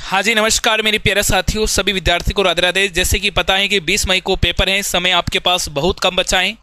हाँ जी, नमस्कार मेरे प्यारे साथियों, सभी विद्यार्थी को राधे राधे। जैसे कि पता है कि 20 मई को पेपर है, समय आपके पास बहुत कम बचा है।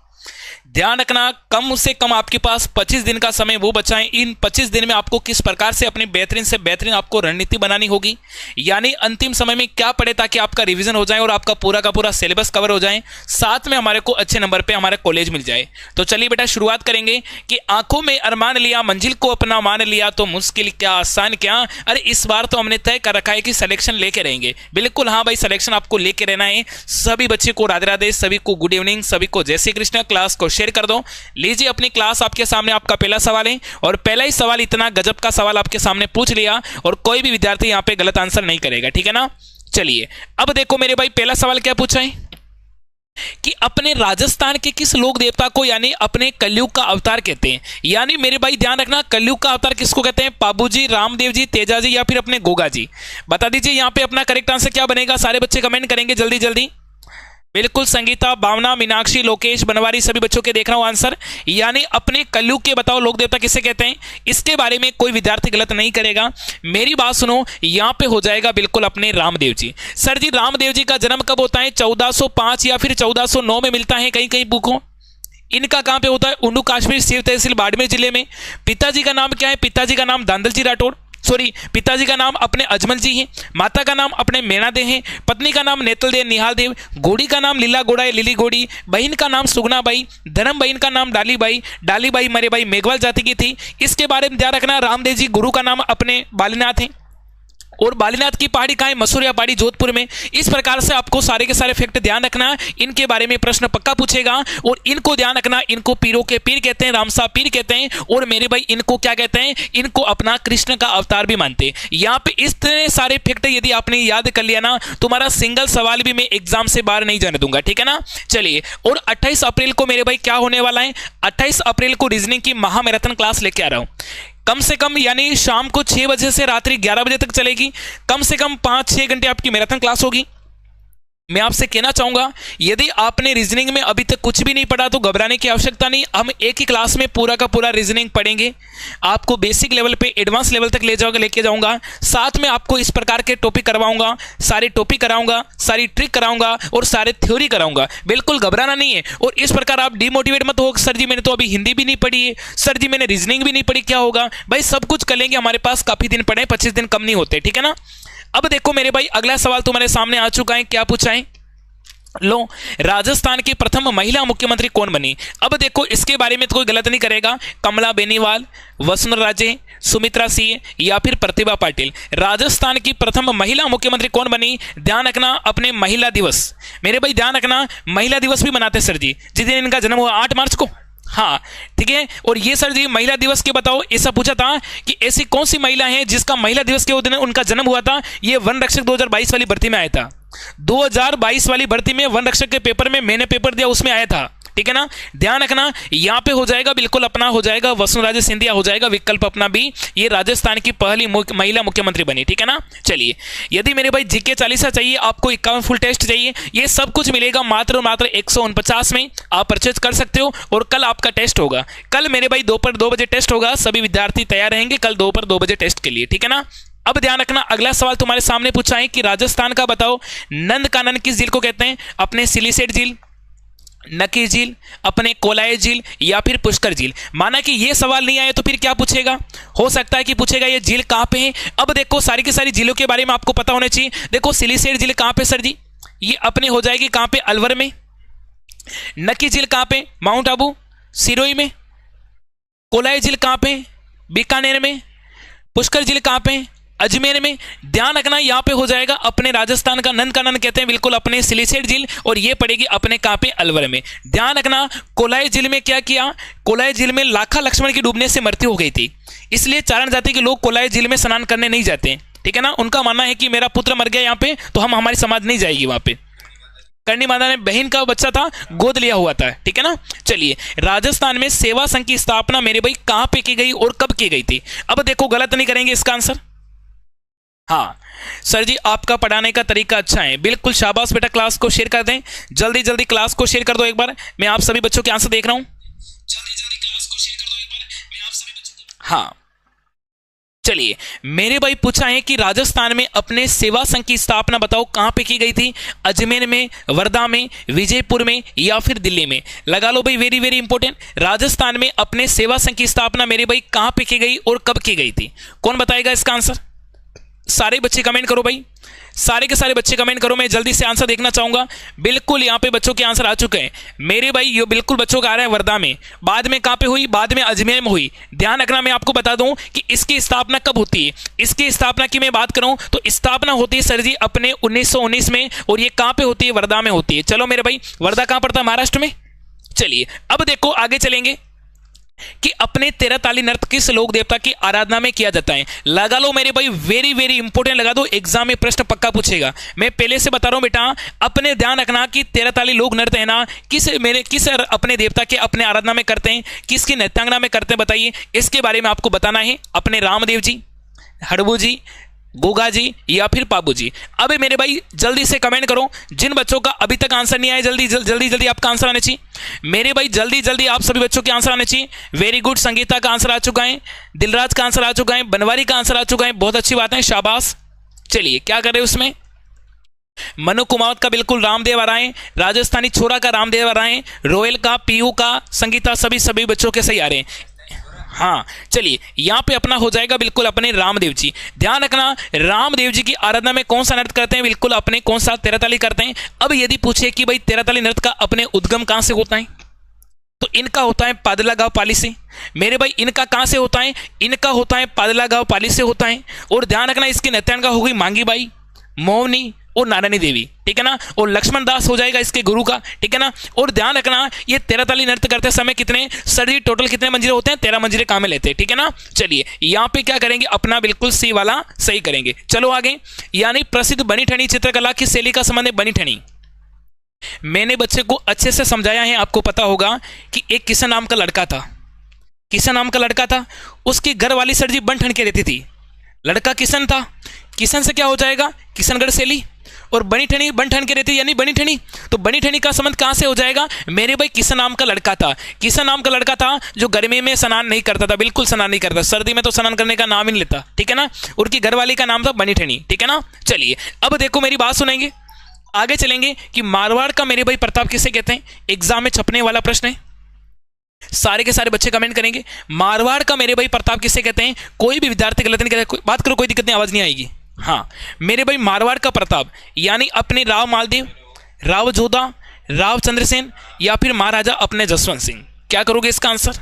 ध्यान रखना, कम से कम आपके पास 25 दिन का समय वो बचा है। इन 25 दिन में आपको किस प्रकार से अपनी बेहतरीन से बेहतरीन आपको रणनीति बनानी होगी, यानी अंतिम समय में क्या पढ़े ताकि आपका रिवीजन हो जाए और आपका पूरा का पूरा सिलेबस कवर हो जाए, साथ में हमारे को अच्छे नंबर पे हमारा कॉलेज मिल जाए। तो चलिए बेटा शुरुआत करेंगे कि आंखों में अरमान लिया, मंजिल को अपना मान लिया, तो मुश्किल क्या आसान क्या। अरे इस बार तो हमने तय कर रखा है कि सिलेक्शन लेके रहेंगे। बिल्कुल हाँ भाई, सिलेक्शन आपको लेके रहना है। सभी बच्चे को राधे राधे, सभी को गुड इवनिंग, सभी को जय श्री कृष्ण। क्लास को शेयर कर दो। लीजिए अपनी क्लास आपके सामने, आपका पहला सवाल है और पहला ही सवाल इतना गजब का सवाल आपके सामने पूछ लिया और कोई भी विद्यार्थी यहां पे गलत आंसर नहीं करेगा, ठीक है ना। चलिए अब देखो मेरे भाई, पहला सवाल क्या पूछा है कि अपने राजस्थान के किस लोक देवता को यानी अपने कलयुग का अवतार कहते हैं। यानी मेरे भाई ध्यान रखना, कलयुग का अवतार किसको कहते हैं? पाबू जी, रामदेव जी, तेजा जी या फिर अपने गोगा जी। बता दीजिए यहां पे अपना करेक्ट आंसर क्या बनेगा। सारे बच्चे कमेंट करेंगे जल्दी जल्दी। बिल्कुल संगीता, भावना, मीनाक्षी, लोकेश, बनवारी, सभी बच्चों के देख रहा हूं आंसर। यानी अपने कलयुग के बताओ लोक देवता किसे कहते हैं, इसके बारे में कोई विद्यार्थी गलत नहीं करेगा। मेरी बात सुनो, यहां पे हो जाएगा बिल्कुल अपने रामदेव जी। सर जी रामदेव जी का जन्म कब होता है? 1405 या फिर 1409 में मिलता है कहीं कहीं बुकों। इनका कहां पे होता है? उन्नू काश्मीर, शिव तहसील, बाड़मेर जिले में। पिताजी का नाम क्या है? पिताजी का नाम दांदल जी राठौड़, सॉरी पिताजी का नाम अपने अजमल जी हैं। माता का नाम अपने मेणा दे हैं। पत्नी का नाम नेतल दे निहाल देव। गोड़ी का नाम लीला गोड़ा है, लिली गोड़ी। बहन का नाम सुगना बाई। धर्म बहन का नाम डाली बाई। डाली बाई मेरे भाई मेघवाल जाति की थी। इसके बारे में ध्यान रखना, रामदेव जी गुरु का नाम अपने बालीनाथ हैं और बालीनाथ की पहाड़ी कहाँ है? मसूरिया पहाड़ी, जोधपुर में। इस प्रकार से आपको सारे के सारे फैक्ट ध्यान रखना, इनके बारे में प्रश्न पक्का पूछेगा। और इनको ध्यान रखना, इनको पीरों के पीर कहते हैं, रामसा पीर कहते हैं और मेरे भाई इनको क्या कहते हैं? इनको अपना कृष्ण का अवतार भी मानते हैं। यहाँ पे इतने सारे फैक्ट यदि आपने याद कर लिया ना, तुम्हारा सिंगल सवाल भी मैं एग्जाम से बाहर नहीं जाने दूंगा, ठीक है ना। चलिए, और 28 अप्रैल को मेरे भाई क्या होने वाला है? 28 अप्रैल को रीजनिंग की महामैराथन क्लास लेके आ रहा हूं। कम से कम यानी शाम को 6 बजे से रात्रि 11 बजे तक चलेगी। कम से कम 5-6 घंटे आपकी मैराथन क्लास होगी। मैं आपसे कहना चाहूंगा, यदि आपने रीजनिंग में अभी तक कुछ भी नहीं पढ़ा तो घबराने की आवश्यकता नहीं। हम एक ही क्लास में पूरा का पूरा रीजनिंग पढ़ेंगे, आपको बेसिक लेवल पे एडवांस लेवल तक लेके जाऊंगा। साथ में आपको इस प्रकार के टॉपिक करवाऊंगा, सारे टॉपिक कराऊंगा, सारी ट्रिक कराऊंगा और सारे थ्योरी कराऊंगा। बिल्कुल घबराना नहीं है। और इस प्रकार आप डिमोटिवेट मत हो, सर जी मैंने तो अभी हिंदी भी नहीं पढ़ी है, सर जी मैंने रीजनिंग भी नहीं पढ़ी, क्या होगा? भाई सब कुछ कर लेंगे, हमारे पास काफी दिन पड़े, 25 दिन कम नहीं होते, ठीक है ना। अब देखो मेरे भाई, अगला सवाल तुम्हारे सामने आ चुका है। क्या पूछा है? लो, राजस्थान की प्रथम महिला मुख्यमंत्री कौन बनी? अब देखो इसके बारे में तो कोई गलत नहीं करेगा। कमला बेनीवाल, वसुंधरा राजे, सुमित्रा सिंह या फिर प्रतिभा पाटिल। राजस्थान की प्रथम महिला मुख्यमंत्री कौन बनी? ध्यान रखना, अपने महिला दिवस, मेरे भाई ध्यान रखना, महिला दिवस भी मनाते सर जी, जिस दिन इनका जन्म हुआ 8 मार्च को। हाँ ठीक है। और ये सर जी महिला दिवस के बताओ, ऐसा पूछा था कि ऐसी कौन सी महिला है जिसका महिला दिवस के दिन उनका जन्म हुआ था। ये वन रक्षक 2022 वाली भर्ती में आया था। 2022 वाली भर्ती में वन रक्षक के पेपर में मैंने पेपर दिया, उसमें आया था, ठीक है ना। ध्यान रखना, यहां पे हो जाएगा बिल्कुल अपना हो जाएगा वसुंधरा राजे सिंधिया हो जाएगा विकल्प अपना भी। ये राजस्थान की पहली महिला मुख्यमंत्री बनी, ठीक है ना। चलिए, यदि मेरे भाई जीके 40 चाहिए, आपको 51 फुल टेस्ट चाहिए, ये सब कुछ मिलेगा मात्र और मात्र 149 में आप परचेज कर सकते हो। और कल आपका टेस्ट होगा, कल मेरे भाई दोपहर 2 बजे टेस्ट होगा। सभी विद्यार्थी तैयार रहेंगे कल दोपहर 2 बजे टेस्ट के लिए, ठीक है ना। अब ध्यान रखना, अगला सवाल तुम्हारे सामने पूछा है कि राजस्थान का बताओ नंदकानन किस झील को कहते हैं? अपने सिलीसेट झील, नकी झील, अपने कोलाय झील या फिर पुष्कर झील। माना कि ये सवाल नहीं आया तो फिर क्या पूछेगा? हो सकता है कि पूछेगा ये झील कहां पे है। अब देखो सारी की सारी झीलों के बारे में आपको पता होना चाहिए। देखो सिलीसेट झील कहां पे सर जी? ये अपने हो जाएगी कहां पे? अलवर में। नकी झील कहां पे? माउंट आबू, सिरोही में। कोलाय झील कहां पे? बीकानेर में। पुष्कर झील कहां पे? अजमेर में। ध्यान रखना, यहां पे हो जाएगा अपने राजस्थान का नंदकानन कहते हैं बिल्कुल अपने सिलीसेट झील, और ये पड़ेगी अपने कहां पे? अलवर में। ध्यान रखना, कोलाय झील में क्या किया? कोलाय झील में लाखा लक्ष्मण की डूबने से मृत्यु हो गई थी, इसलिए चारण जाति के लोग कोलाय झील में स्नान करने नहीं जाते, ठीक है ना। उनका मानना है कि मेरा पुत्र मर गया यहाँ पे तो हमारी समाज नहीं जाएगी वहां पे। करनी माता ने बहन का बच्चा था, गोद लिया हुआ था, ठीक है ना। चलिए, राजस्थान में सेवा संघ की स्थापना मेरे भाई कहां पे की गई और कब की गई थी? अब देखो गलत नहीं करेंगे इसका आंसर। हाँ सर जी, आपका पढ़ाने का तरीका अच्छा है, बिल्कुल शाबाश बेटा। क्लास को शेयर कर दें, जल्दी जल्दी क्लास को शेयर कर दो एक बार। मैं आप सभी बच्चों के आंसर देख रहा हूं, जल्दी जल्दी क्लास को शेयर कर दो एक बार। मैं आप सभी बच्चों को, हाँ चलिए मेरे भाई पूछा है कि राजस्थान में अपने सेवा संघ की स्थापना बताओ कहां पे की गई थी। अजमेर में, वर्धा में, विजयपुर में या फिर दिल्ली में। लगा लो भाई, वेरी वेरी इंपॉर्टेंट। राजस्थान में अपने सेवा संघ की स्थापना मेरे भाई कहां पे की गई और कब की गई थी। कौन बताएगा इसका आंसर। सारे बच्चे कमेंट करो भाई, सारे के सारे बच्चे कमेंट करो, मैं जल्दी से आंसर देखना चाहूंगा। बिल्कुल यहाँ पे बच्चों के आंसर आ चुके हैं मेरे भाई, ये बिल्कुल बच्चों का आ रहा है वर्धा में। बाद में कहाँ पे हुई, बाद में अजमेर में हुई। ध्यान रखना, मैं आपको बता दूं कि इसकी स्थापना कब होती है। इसकी स्थापना की मैं बात करूं तो स्थापना होती है सर जी अपने 1919 में, और ये कहाँ पे होती है, वर्धा में होती है। चलो मेरे भाई, वर्धा कहाँ पड़ता है, महाराष्ट्र में। चलिए अब देखो आगे चलेंगे कि अपने 13 ताली नृत्य किस लोक देवता की आराधना में किया जाता है। लगा लो मेरे भाई, वेरी वेरी इंपॉर्टेंट, लगा दो, एग्जाम में प्रश्न पक्का पूछेगा। मैं पहले से बता रहा हूं बेटा, अपने ध्यान रखना कि 13 ताली लोक नृत्य है ना, किस अपने देवता के अपने आराधना में करते हैं, किसकी नृत्यांगना में करते हैं, बताइए। इसके बारे में आपको बताना है। अपने रामदेव जी, हड़बू जी, गोगा जी या फिर पाबू जी। अब मेरे भाई जल्दी से कमेंट करो, जिन बच्चों का अभी तक आंसर नहीं आया जल्दी जल्दी जल्दी आपका आंसर आने चाहिए मेरे भाई, जल्दी जल्दी आप सभी बच्चों के आंसर आने चाहिए। वेरी गुड, संगीता का आंसर आ चुका है, दिलराज का आंसर आ चुका है, बनवारी का आंसर आ चुका है, बहुत अच्छी बात है, शाबाश। चलिए क्या कर रहे हैं उसमें, मनु कुमावत का बिल्कुल रामदेव आ रहा है, राजस्थानी छोरा का रामदेव आ रहा है, रोयल का, पीयू का, संगीता, सभी बच्चों के सही आ रहे हैं। हाँ चलिए यहां पे अपना हो जाएगा बिल्कुल अपने रामदेव जी। ध्यान रखना, रामदेव जी की आराधना में कौन सा नृत्य करते हैं, बिल्कुल अपने कौन सा, 13 ताली करते हैं। अब यदि पूछे कि भाई 13 ताली नृत्य का अपने उद्गम कहां से होता है, तो इनका होता है पादला गांव पाली से। मेरे भाई इनका कहां से होता है, इनका होता है पादला गांव पाली से होता है। और ध्यान रखना, इसकी नृत्यांगना होगी मांगी बाई, मोहनी और नारायणी देवी, ठीक है ना। और लक्ष्मण दास हो जाएगा इसके गुरु का, ठीक है ना। और ध्यान रखना, ये 13 ताली नृत्य करते समय कितने सर जी टोटल कितने मंजिले होते हैं, 13 मंजिले काम में लेते हैं, ठीक है ना। चलिए यहां पे क्या करेंगे, अपना बिल्कुल सी वाला सही करेंगे। चलो आगे, यानी प्रसिद्ध बनी ठनी चित्रकला की शैली का संबंध है बनी ठनी। मैंने बच्चे को अच्छे से समझाया है, आपको पता होगा कि एक किशन नाम का लड़का था, किशन नाम का लड़का था, उसकी घर वाली सर जी बन ठन के रहती थी। लड़का किशन था, किशन से क्या हो जाएगा, किशनगढ़ शैली, और बनी ठनी बन ठन के रहती यानी बनी ठनी। तो बनी ठनी का संबंध कहां से हो जाएगा, मेरे भाई किशन नाम का लड़का था, किशन नाम का लड़का था जो गर्मी में स्नान नहीं करता था, बिल्कुल स्नान नहीं करता, सर्दी में तो स्नान करने का नाम ही नहीं लेता, ठीक है ना। उनकी घरवाली का नाम था बनी ठनी, ठीक है ना। चलिए अब देखो मेरी बात सुनेंगे, आगे चलेंगे कि मारवाड़ का मेरे भाई प्रताप किसे कहते हैं। एग्जाम में छपने वाला प्रश्न है, सारे के सारे बच्चे कमेंट करेंगे, मारवाड़ का मेरे भाई प्रताप किसे कहते हैं। कोई भी विद्यार्थी गलत नहीं कहता, बात करो, कोई दिक्कत नहीं, आवाज नहीं आएगी। हाँ मेरे भाई मारवाड़ का प्रताप यानी अपने राव मालदेव, राव जोधा, राव चंद्रसेन या फिर महाराजा अपने जसवंत सिंह। क्या करोगे इसका आंसर,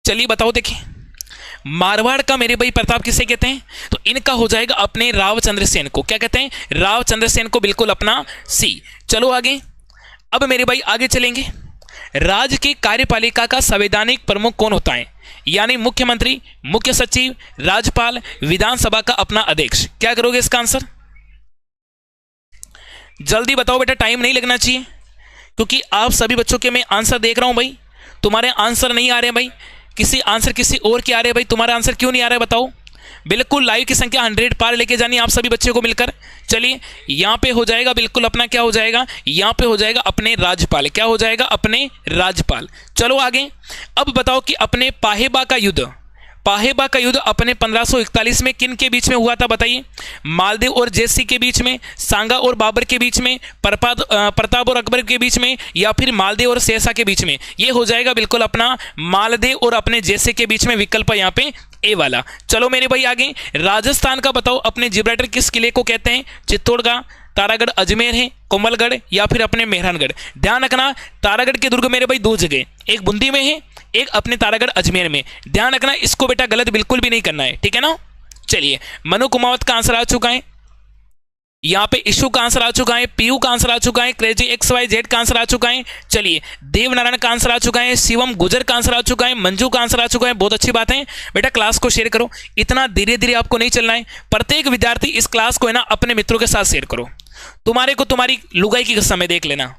चलिए बताओ। देखिए मारवाड़ का मेरे भाई प्रताप किसे कहते हैं, तो इनका हो जाएगा अपने राव चंद्रसेन को। क्या कहते हैं, राव चंद्रसेन को, बिल्कुल अपना सी। चलो आगे, अब मेरे भाई आगे चलेंगे। राज्य की कार्यपालिका का संवैधानिक प्रमुख कौन होता है, यानी मुख्यमंत्री, मुख्य सचिव, राज्यपाल, विधानसभा का अपना अध्यक्ष। क्या करोगे इसका आंसर, जल्दी बताओ बेटा, टाइम नहीं लगना चाहिए, क्योंकि आप सभी बच्चों के मैं आंसर देख रहा हूं भाई, तुम्हारे आंसर नहीं आ रहे भाई, किसी आंसर किसी और के आ रहे हैं भाई, तुम्हारा आंसर क्यों नहीं आ रहा है बताओ। बिल्कुल लाइव की संख्या 100 पार लेके जानी आप सभी बच्चे को मिलकर। चलिए यहां पे हो जाएगा बिल्कुल अपना, क्या हो जाएगा, यहां पे हो जाएगा अपने राज्यपाल। क्या हो जाएगा, अपने राज्यपाल। चलो आगे, अब बताओ कि अपने पाहेबा का युद्ध, पाहेबा का युद्ध अपने 1541 में किन के बीच में हुआ था, बताइए। मालदेव और जयसिंह के बीच में, सांगा और बाबर के बीच में, प्रताप और अकबर के बीच में, या फिर मालदेव और शेरशाह के बीच में। ये हो जाएगा बिल्कुल अपना मालदेव और अपने जयसिंह के बीच में, विकल्प यहाँ पे ए वाला। चलो मेरे भाई आगे, राजस्थान का बताओ अपने जिब्राल्टर किस किले को कहते हैं। चित्तौड़गढ़, तारागढ़, अजमेर है, कोमलगढ़ या फिर अपने मेहरानगढ़। ध्यान रखना, तारागढ़ के दुर्ग मेरे भाई दो जगह, एक बूंदी में है, एक अपने तारागढ़ अजमेर में। ध्यान रखना, इसको बेटा गलत बिल्कुल भी नहीं करना है, ठीक है ना। चलिए मनु कुमावत का आंसर आ चुका है, यहां पे इशू का आंसर आ चुका है, पीयू का आंसर आ चुका है, क्रेजी XYZ का आंसर आ चुका है। चलिए देवनारायण का आंसर आ चुका है, शिवम गुजर का आंसर आ चुका है, मंजू का आंसर आ चुका है। बहुत अच्छी बात है बेटा, क्लास को शेयर करो, इतना धीरे धीरे आपको नहीं चलना है। प्रत्येक विद्यार्थी इस क्लास को है ना अपने मित्रों के साथ शेयर करो। तुम्हारे को तुम्हारी लुगाई की कसम है, देख लेना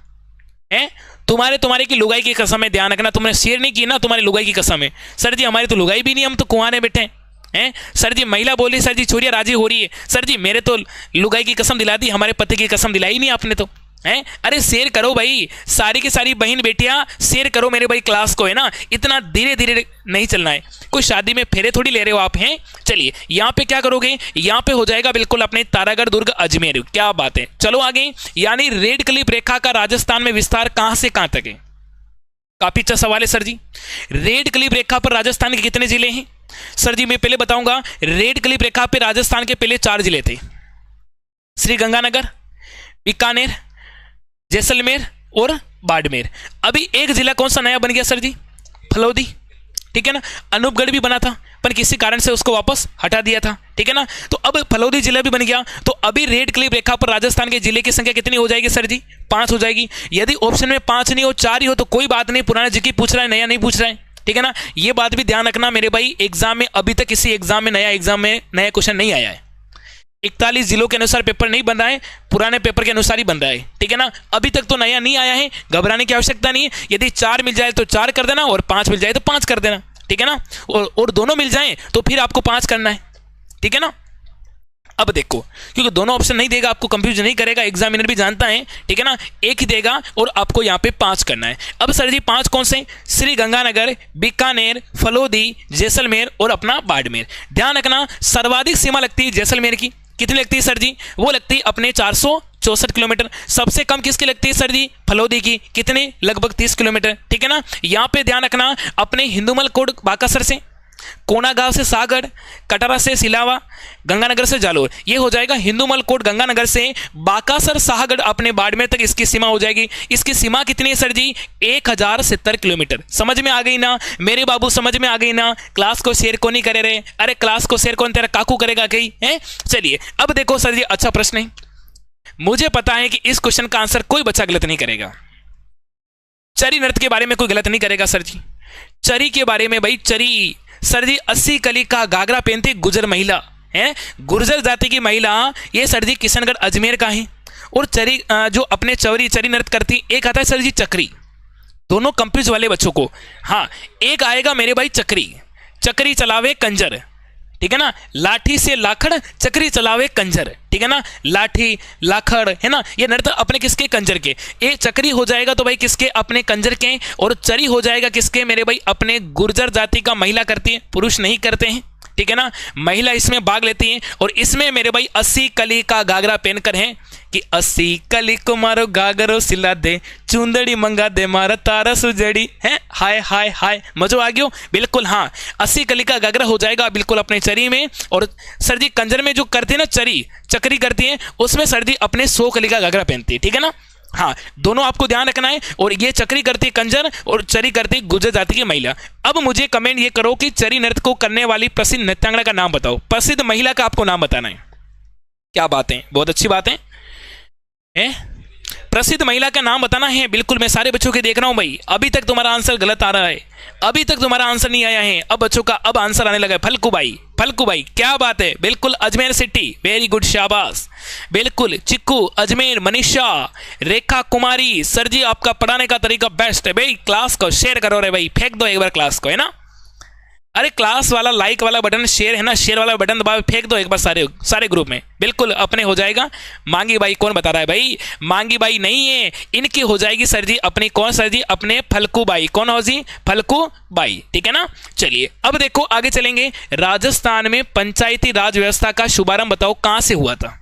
है, तुम्हारे की लुगाई की कसम है। ध्यान रखना, तुमने शेयर नहीं की ना, तुम्हारी लुगाई की कसम है। सर जी हमारी तो लुगाई भी नहीं, हम तो कुंवारे बैठे हैं। सर जी महिला बोली, सर जी छोरिया राजी हो रही है, सर जी मेरे तो लुगाई की कसम दिला दी, हमारे पति की कसम दिलाई नहीं आपने तो। हैं? अरे शेयर करो भाई, सारी की सारी बहन बेटियां शेयर करो मेरे भाई क्लास को, है ना। इतना धीरे धीरे नहीं चलना है, कोई शादी में फेरे थोड़ी ले रहे हो आप हैं। चलिए यहाँ पे क्या करोगे, यहाँ पे हो जाएगा बिल्कुल अपने तारागढ़, दुर्ग, अजमेर। क्या बात है, चलो आगे। यानी रेड क्लिफ रेखा का राजस्थान में विस्तार कहां से कहां तक है? काफी अच्छा सवाल है सर जी। रेड क्लिफ रेखा पर राजस्थान के कितने जिले हैं? सर जी मैं पहले बताऊंगा, रेड क्लिफ रेखा पर राजस्थान के पहले 4 जिले थे, श्री गंगानगर, बीकानेर, जैसलमेर और बाड़मेर। अभी एक जिला कौन सा नया बन गया सर जी? फलौदी, ठीक है ना। अनूपगढ़ भी बना था पर किसी कारण से उसको वापस हटा दिया था, ठीक है ना। तो अब फलौदी जिला भी बन गया। तो अभी रेड क्लिफ रेखा पर राजस्थान के जिले की संख्या कितनी हो जाएगी सर जी? 5 हो जाएगी। यदि ऑप्शन में 5 नहीं हो 4 ही हो तो कोई बात नहीं, पुराना जिक्र पूछ रहा है, नया नहीं पूछ रहा है, ठीक है ना। ये बात भी ध्यान रखना मेरे भाई, एग्जाम में अभी तक किसी एग्जाम में नया क्वेश्चन नहीं आया है। 41 जिलों के अनुसार पेपर नहीं बन रहा है, पुराने पेपर के अनुसार ही बन रहा है, ठीक है ना। अभी तक तो नया नहीं आया है, घबराने की आवश्यकता नहीं है। यदि 4 मिल जाए तो 4 कर देना और 5 मिल जाए तो 5 कर देना, ठीक है ना। और दोनों मिल जाएं तो फिर आपको 5 करना है, ठीक है ना। अब देखो, क्योंकि दोनों ऑप्शन नहीं देगा आपको कंफ्यूज नहीं करेगा, एग्जामिनर भी जानता है, ठीक है ना। एक ही देगा और आपको यहाँ पे 5 करना है। अब सर जी 5 कौन से? श्री गंगानगर, बीकानेर, फलौदी, जैसलमेर और अपना बाड़मेर। ध्यान रखना सर्वाधिक सीमा लगती है जैसलमेर की। कितनी लगती है सर जी? वो लगती है अपने 464 किलोमीटर। सबसे कम किसकी लगती है सर जी? फलौदी की। कितने? लगभग 30 किलोमीटर, ठीक है ना। यहाँ पे ध्यान रखना अपने हिंदूमल कोड बाकासर से, कोनागांव से सागढ़, कटरा से सिलावा, गंगानगर से जालोर, ये हो जाएगा हिंदूमल कोट गंगानगर से बाकासर साहगढ़ अपने बाड़मेर तक इसकी सीमा हो जाएगी। इसकी सीमा कितनी है सर जी? 1070 किलोमीटर। समझ में आ गई ना मेरे बाबू? समझ में आ गई ना? क्लास को शेयर कौन नहीं करे रहे? अरे क्लास को शेयर कौन तेरा काकू करेगा कहीं है? चलिए अब देखो सर जी, अच्छा प्रश्न है, मुझे पता है कि इस क्वेश्चन का आंसर कोई बच्चा गलत नहीं करेगा। चरी नृत्य के बारे में कोई गलत नहीं करेगा सर जी। चरी के बारे में भाई, चरी सर जी 80 कली का घाघरा पहनती गुर्जर महिला है, गुर्जर जाति की महिला, ये सर जी किशनगढ़ अजमेर का है। और चरी जो अपने चरी नृत्य करती, एक आता है सर जी चक्री। दोनों कंफ्यूज वाले बच्चों को, हाँ एक आएगा मेरे भाई चक्री, चक्री चलावे कंजर, ठीक है ना। लाठी से लाखड़, चक्री चलावे कंजर, ठीक है ना। लाठी लाखड़ है ना, ये नृत्य अपने किसके? कंजर के। ये चक्री हो जाएगा तो भाई किसके? अपने कंजर के। और चरी हो जाएगा किसके मेरे भाई? अपने गुर्जर जाति का महिला करती है, पुरुष नहीं करते हैं, ठीक है ना। महिला इसमें भाग लेती है। और इसमें मेरे भाई 80 कली का घाघरा पहनकर है कि 80 कली को मारो घाघरो सिला दे, चुंदड़ी मंगा दे मारा तारा सुजड़ी है। हाय हाय हाय, मजो आ गयो? बिल्कुल हाँ, 80 कली का घाघरा हो जाएगा बिल्कुल अपने चरी में। और सर जी कंजर में जो करते हैं ना, चरी चक्री करती है, उसमें सर जी अपने 100 कली का घाघरा पहनती है, ठीक है ना। हाँ दोनों आपको ध्यान रखना है। और ये चक्री करती कंजर और चरी करती गुर्जर जाति की महिला। अब मुझे कमेंट ये करो कि चरी नृत्य को करने वाली प्रसिद्ध नृत्यांगना का नाम बताओ। प्रसिद्ध महिला का आपको नाम बताना है। क्या बात है, बहुत अच्छी बात है। प्रसिद्ध महिला का नाम बताना है। बिल्कुल मैं सारे बच्चों के देख रहा हूं भाई, अभी तक तुम्हारा आंसर गलत आ रहा है, अभी तक तुम्हारा आंसर नहीं आया है। अब बच्चों का अब आंसर आने लगा है। फल्कू भाई, फल्कू भाई क्या बात है, बिल्कुल अजमेर सिटी, वेरी गुड, शाबाश। बिल्कुल चिक्कू, अजमेर, मनीषा, रेखा कुमारी, सर जी आपका पढ़ाने का तरीका बेस्ट है भाई। क्लास को शेयर करो रे भाई, फेंक दो एक बार क्लास को, है ना। अरे क्लास वाला लाइक वाला बटन, शेयर है ना, शेयर वाला बटन दबा फेंक दो एक बार सारे ग्रुप में, बिल्कुल अपने हो जाएगा। मांगी बाई कौन बता रहा है भाई? मांगी बाई नहीं है, इनकी हो जाएगी सर जी अपनी, कौन सर जी? अपने फल्कू बाई। कौन हो जी? फल्कू बाई, ठीक है ना। चलिए अब देखो आगे चलेंगे। राजस्थान में पंचायती राज व्यवस्था का शुभारंभ बताओ कहां से हुआ था?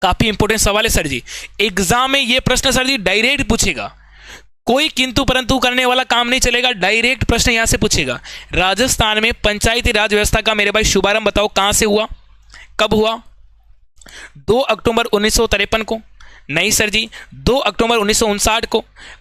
काफी इंपोर्टेंट सवाल है सर जी, एग्जाम में यह प्रश्न सर जी डायरेक्ट पूछेगा, कोई किंतु परंतु करने वाला काम नहीं चलेगा, डायरेक्ट प्रश्न यहां से पूछेगा। राजस्थान में पंचायती राज व्यवस्था का मेरे भाई शुभारंभ बताओ कहां से हुआ, कब हुआ? 2 अक्टूबर 1953 को? नहीं सर जी। 2 अक्टूबर 1959 को?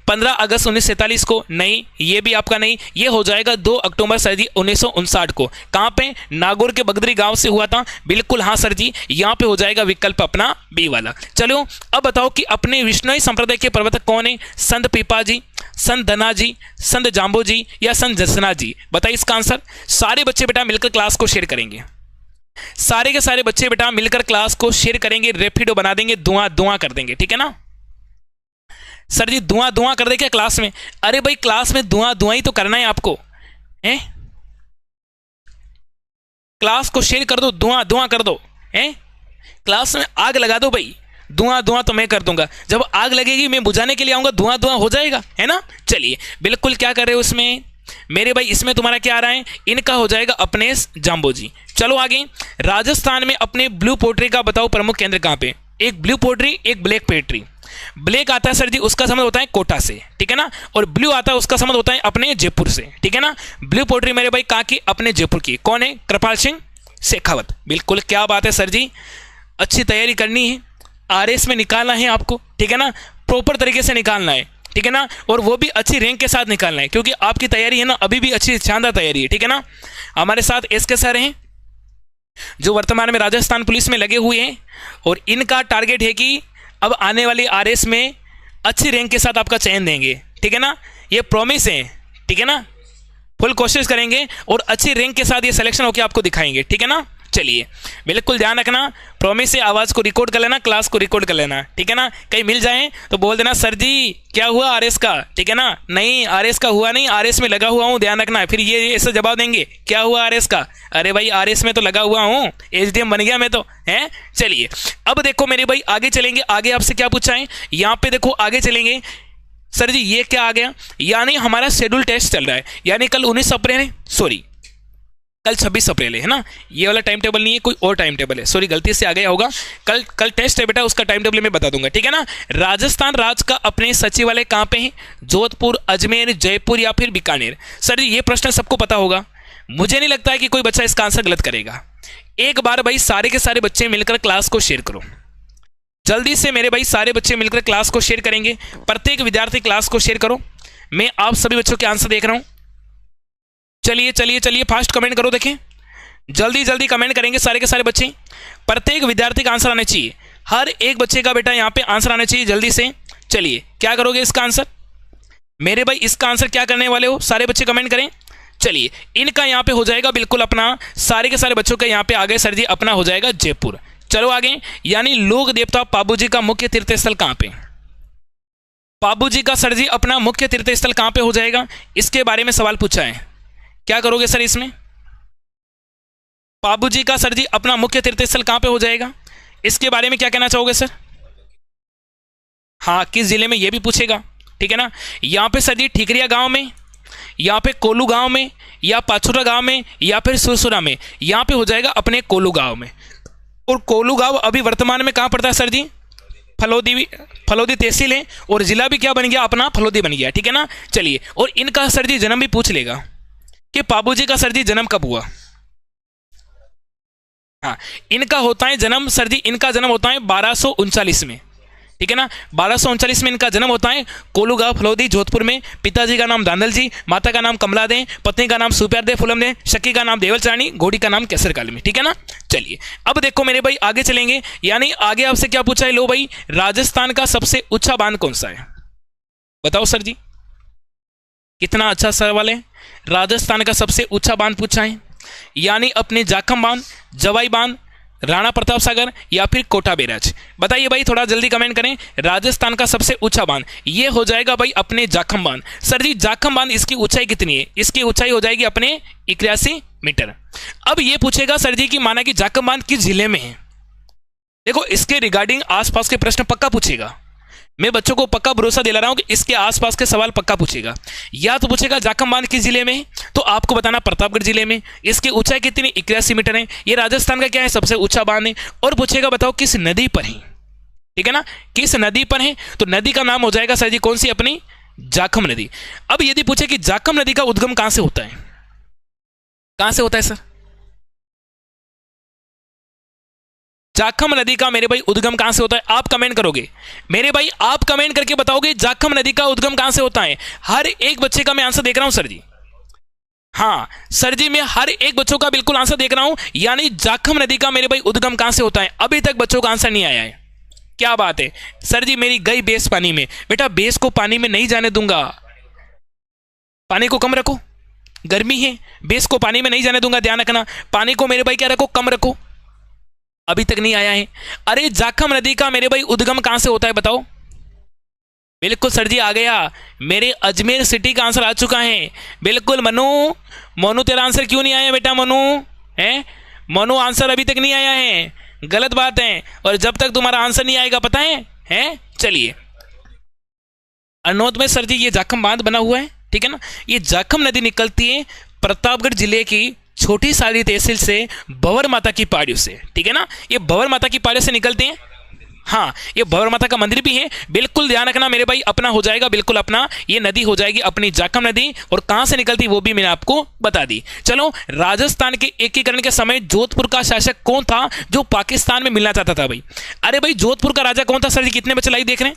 15 अगस्त 1947 को? नहीं, ये भी आपका नहीं। ये हो जाएगा 2 अक्टूबर सर जी 1959 को। कहां पे? नागौर के बगदरी गांव से हुआ था। बिल्कुल हाँ सर जी, यहां पे हो जाएगा विकल्प अपना बी वाला। चलो अब बताओ कि अपने विष्णुई संप्रदाय के प्रवर्तक कौन है? संत पीपा जी, संत धना जी, संत जाम्बो जी या संत जसना जी? बताइए इसका आंसर। सारे बच्चे बेटा मिलकर क्लास को शेयर करेंगे, सारे के सारे बच्चे बेटा मिलकर क्लास को शेयर करेंगे, रेपिडो बना देंगे, धुआं कर देंगे, ठीक है ना। सर जी धुआं कर दे क्या क्लास में? अरे भाई क्लास में धुआं ही तो करना है आपको, हैं? क्लास को शेयर कर दो, धुआं कर दो, हैं? क्लास में आग लगा दो भाई, धुआं धुआं तो मैं कर दूंगा, जब आग लगेगी मैं बुझाने के लिए आऊंगा, धुआं धुआं हो जाएगा, है ना। चलिए बिल्कुल क्या कर रहे हो इसमें मेरे भाई, इसमें तुम्हारा क्या आ रहा है, इनका हो जाएगा अपने जाम्बोजी। चलो आगे, राजस्थान में अपने ब्लू पोट्री का बताओ प्रमुख केंद्र कहाँ पे। एक ब्लू पोट्री, एक ब्लैक पोट्री। ब्लैक आता है सर जी, उसका संबंध होता है कोटा से, ठीक है ना, और ब्लू आता है उसका संबंध होता है अपने जयपुर से, ठीक है ना। ब्लू पोट्री मेरे भाई कहाँ की, अपने जयपुर की। कौन है, कृपाल सिंह शेखावत। बिल्कुल क्या बात है सर जी, अच्छी तैयारी करनी है, आरएस में निकालना है आपको, ठीक है ना, प्रॉपर तरीके से निकालना है, ठीक है ना, और वो भी अच्छी रैंक के साथ निकालना है, क्योंकि आपकी तैयारी है ना अभी भी अच्छी शानदार तैयारी है, ठीक है ना। हमारे साथ एसके सर हैं जो वर्तमान में राजस्थान पुलिस में लगे हुए हैं, और इनका टारगेट है कि अब आने वाली आरएस में अच्छी रैंक के साथ आपका चयन देंगे, ठीक है ना, ये प्रॉमिस है, ठीक है ना, फुल कोशिश करेंगे और अच्छी रैंक के साथ ये सिलेक्शन होकर आपको दिखाएंगे, ठीक है ना। चलिए बिल्कुल ध्यान रखना, प्रॉमिस से आवाज़ को रिकॉर्ड कर लेना, क्लास को रिकॉर्ड कर लेना, ठीक है ना। कहीं मिल जाए तो बोल देना सर जी क्या हुआ आरएस का, ठीक है ना, नहीं आरएस का हुआ नहीं, आरएस में लगा हुआ हूँ, ध्यान रखना। फिर ये ऐसा जवाब देंगे क्या हुआ आरएस का, अरे भाई आरएस में तो लगा हुआ हूँ, एसडीएम बन गया मैं तो, है। चलिए अब देखो मेरे भाई आगे चलेंगे, आगे आपसे क्या पूछा है यहाँ पे, देखो आगे चलेंगे। सर जी ये क्या आ गया, यानी हमारा शेड्यूल टेस्ट चल रहा है, यानी कल 19 अप्रैल है, सॉरी कल 26 अप्रैल है ना, ये वाला टाइम टेबल नहीं है, कोई और टाइम टेबल है, सॉरी गलती से आ गया होगा। कल टेस्ट है बेटा, उसका टाइम टेबल मैं बता दूंगा, ठीक है ना। राजस्थान राज्य का अपने सचिवालय कहाँ पे है, जोधपुर, अजमेर, जयपुर या फिर बीकानेर। सर जी ये प्रश्न सबको पता होगा, मुझे नहीं लगता है कि कोई बच्चा इसका आंसर गलत करेगा। एक बार भाई सारे के सारे बच्चे मिलकर क्लास को शेयर करो, जल्दी से मेरे भाई सारे बच्चे मिलकर क्लास को शेयर करेंगे, प्रत्येक विद्यार्थी क्लास को शेयर करो, मैं आप सभी बच्चों के आंसर देख रहा हूं। चलिए चलिए चलिए फास्ट कमेंट करो, देखें जल्दी जल्दी कमेंट करेंगे सारे के सारे बच्चे, प्रत्येक विद्यार्थी का आंसर आना चाहिए, हर एक बच्चे का बेटा यहाँ पे आंसर आना चाहिए जल्दी से। चलिए क्या करोगे इसका आंसर मेरे भाई, इसका आंसर क्या करने वाले हो, सारे बच्चे कमेंट करें। चलिए इनका यहाँ पे हो जाएगा बिल्कुल अपना, सारे के सारे बच्चों का यहाँ पे आ गए सर जी, अपना हो जाएगा जयपुर। चलो आगे, यानी लोक देवता पाबू जी का मुख्य तीर्थ स्थल कहाँ पे, पाबू जी का सर जी अपना मुख्य तीर्थ स्थल कहाँ पे हो जाएगा, इसके बारे में सवाल पूछा है, क्या करोगे सर इसमें। पाबू जी का सर जी अपना मुख्य तीर्थ स्थल कहाँ पे हो जाएगा, इसके बारे में क्या कहना चाहोगे सर। हाँ किस जिले में ये भी पूछेगा, ठीक है ना। यहाँ पे सर जी ठिकरिया गांव में, यहाँ पे कोलू गांव में, या पाछुरा गांव में, या फिर सुरसुरा में, यहाँ पे हो जाएगा अपने कोलू गांव में। और कोलू गांव अभी वर्तमान में कहाँ पड़ता है सर जी, फलोदी तहसील है, और जिला भी क्या बन गया अपना, फलोदी बन गया, ठीक है ना। चलिए और इनका सर जी जन्म भी पूछ लेगा कि पाबू जी का सर जी जन्म कब हुआ। हाँ इनका होता है जन्म सर जी, इनका जन्म होता है 1239 में, ठीक है ना, 1239 में इनका जन्म होता है, कोलू गांव फलोदी जोधपुर में। पिताजी का नाम दांदल जी, माता का नाम कमला दे, पत्नी का नाम सुप्यार दे फुलम दे, शक्की का नाम देवल चाणी, घोड़ी का नाम केसर काली में, ठीक है ना। चलिए अब देखो मेरे भाई आगे चलेंगे, यानी आगे आपसे क्या पूछा है, लो भाई राजस्थान का सबसे ऊंचा बांध कौन सा है, बताओ सर जी, कितना अच्छा सवाल है। राजस्थान का सबसे ऊंचा बांध पूछा है, यानी अपने जाखम बांध, जवाई बांध, राणा प्रताप सागर या फिर कोटा बैराज। बताइए भाई थोड़ा जल्दी कमेंट करें, राजस्थान का सबसे ऊंचा बांध ये हो जाएगा भाई अपने जाखम बांध। सर जी जाखम बांध इसकी ऊंचाई कितनी है, इसकी ऊंचाई हो जाएगी अपने 81 मीटर। अब ये पूछेगा सर जी कि माना कि जाखम बांध किस जिले में है, देखो इसके रिगार्डिंग आसपास के प्रश्न पक्का पूछेगा, मैं बच्चों को पक्का भरोसा दिला रहा हूं कि इसके आसपास के सवाल पक्का पूछेगा। या तो पूछेगा जाखम बांध किस जिले में है, तो आपको बताना प्रतापगढ़ जिले में, इसकी ऊंचाई कितनी 81 मीटर है, ये राजस्थान का क्या है सबसे ऊंचा बांध है। और पूछेगा बताओ किस नदी पर है, ठीक है ना, किस नदी पर है, तो नदी का नाम हो जाएगा सर जी कौन सी, अपनी जाखम नदी। अब यदि पूछे कि जाखम नदी का उद्गम कहां से होता है, कहां से होता है सर, जाखम नदी का मेरे भाई उद्गम कहां से होता है, आप कमेंट करोगे मेरे भाई, आप कमेंट करके बताओगे जाखम नदी का उद्गम कहां से होता है। हर एक बच्चे का मैं आंसर देख रहा हूं सर जी, हाँ सर जी मैं हर एक बच्चों का बिल्कुल आंसर देख रहा हूं, यानी जाखम नदी का मेरे भाई उद्गम कहां से होता है। अभी तक बच्चों का आंसर नहीं आया है, क्या बात है सर जी, मेरी गई बेस पानी में, बेटा बेस को पानी में नहीं जाने दूंगा, पानी को कम रखो, गर्मी है, बेस को पानी में नहीं जाने दूंगा, ध्यान रखना, पानी को मेरे भाई क्या रखो, कम रखो। अभी तक नहीं आया है, अरे जाखम नदी का मेरे भाई उद्गम कहां से होता है बताओ। बिल्कुल सर जी आ गया, मेरे अजमेर सिटी का आंसर आ चुका है, बिल्कुल मनु तेरा आंसर क्यों नहीं आया बेटा, मनु है, मनु आंसर अभी तक नहीं आया है, गलत बात है। और जब तक तुम्हारा आंसर नहीं आएगा, पता है हैं? चलिए, अरनोद में सर जी ये जाखम बांध बना हुआ है, ठीक है ना। ये जाखम नदी निकलती है प्रतापगढ़ जिले की छोटी सारी तहसील से भंवर माता की पहाड़ियों से, ठीक है ना। ये भंवर माता की पहाड़ियों से निकलते हैं। हाँ, ये भंवर माता का मंदिर भी है, बिल्कुल ध्यान रखना मेरे भाई, अपना हो जाएगा, बिल्कुल अपना। ये नदी हो जाएगी अपनी जाखम नदी, और कहां से निकलती वो भी मैंने आपको बता दी। चलो, राजस्थान के एकीकरण के समय जोधपुर का शासक कौन था जो पाकिस्तान में मिलना चाहता था भाई? अरे भाई, जोधपुर का राजा कौन था सर जी? कितने बच्चे लाइव देख रहे हैं?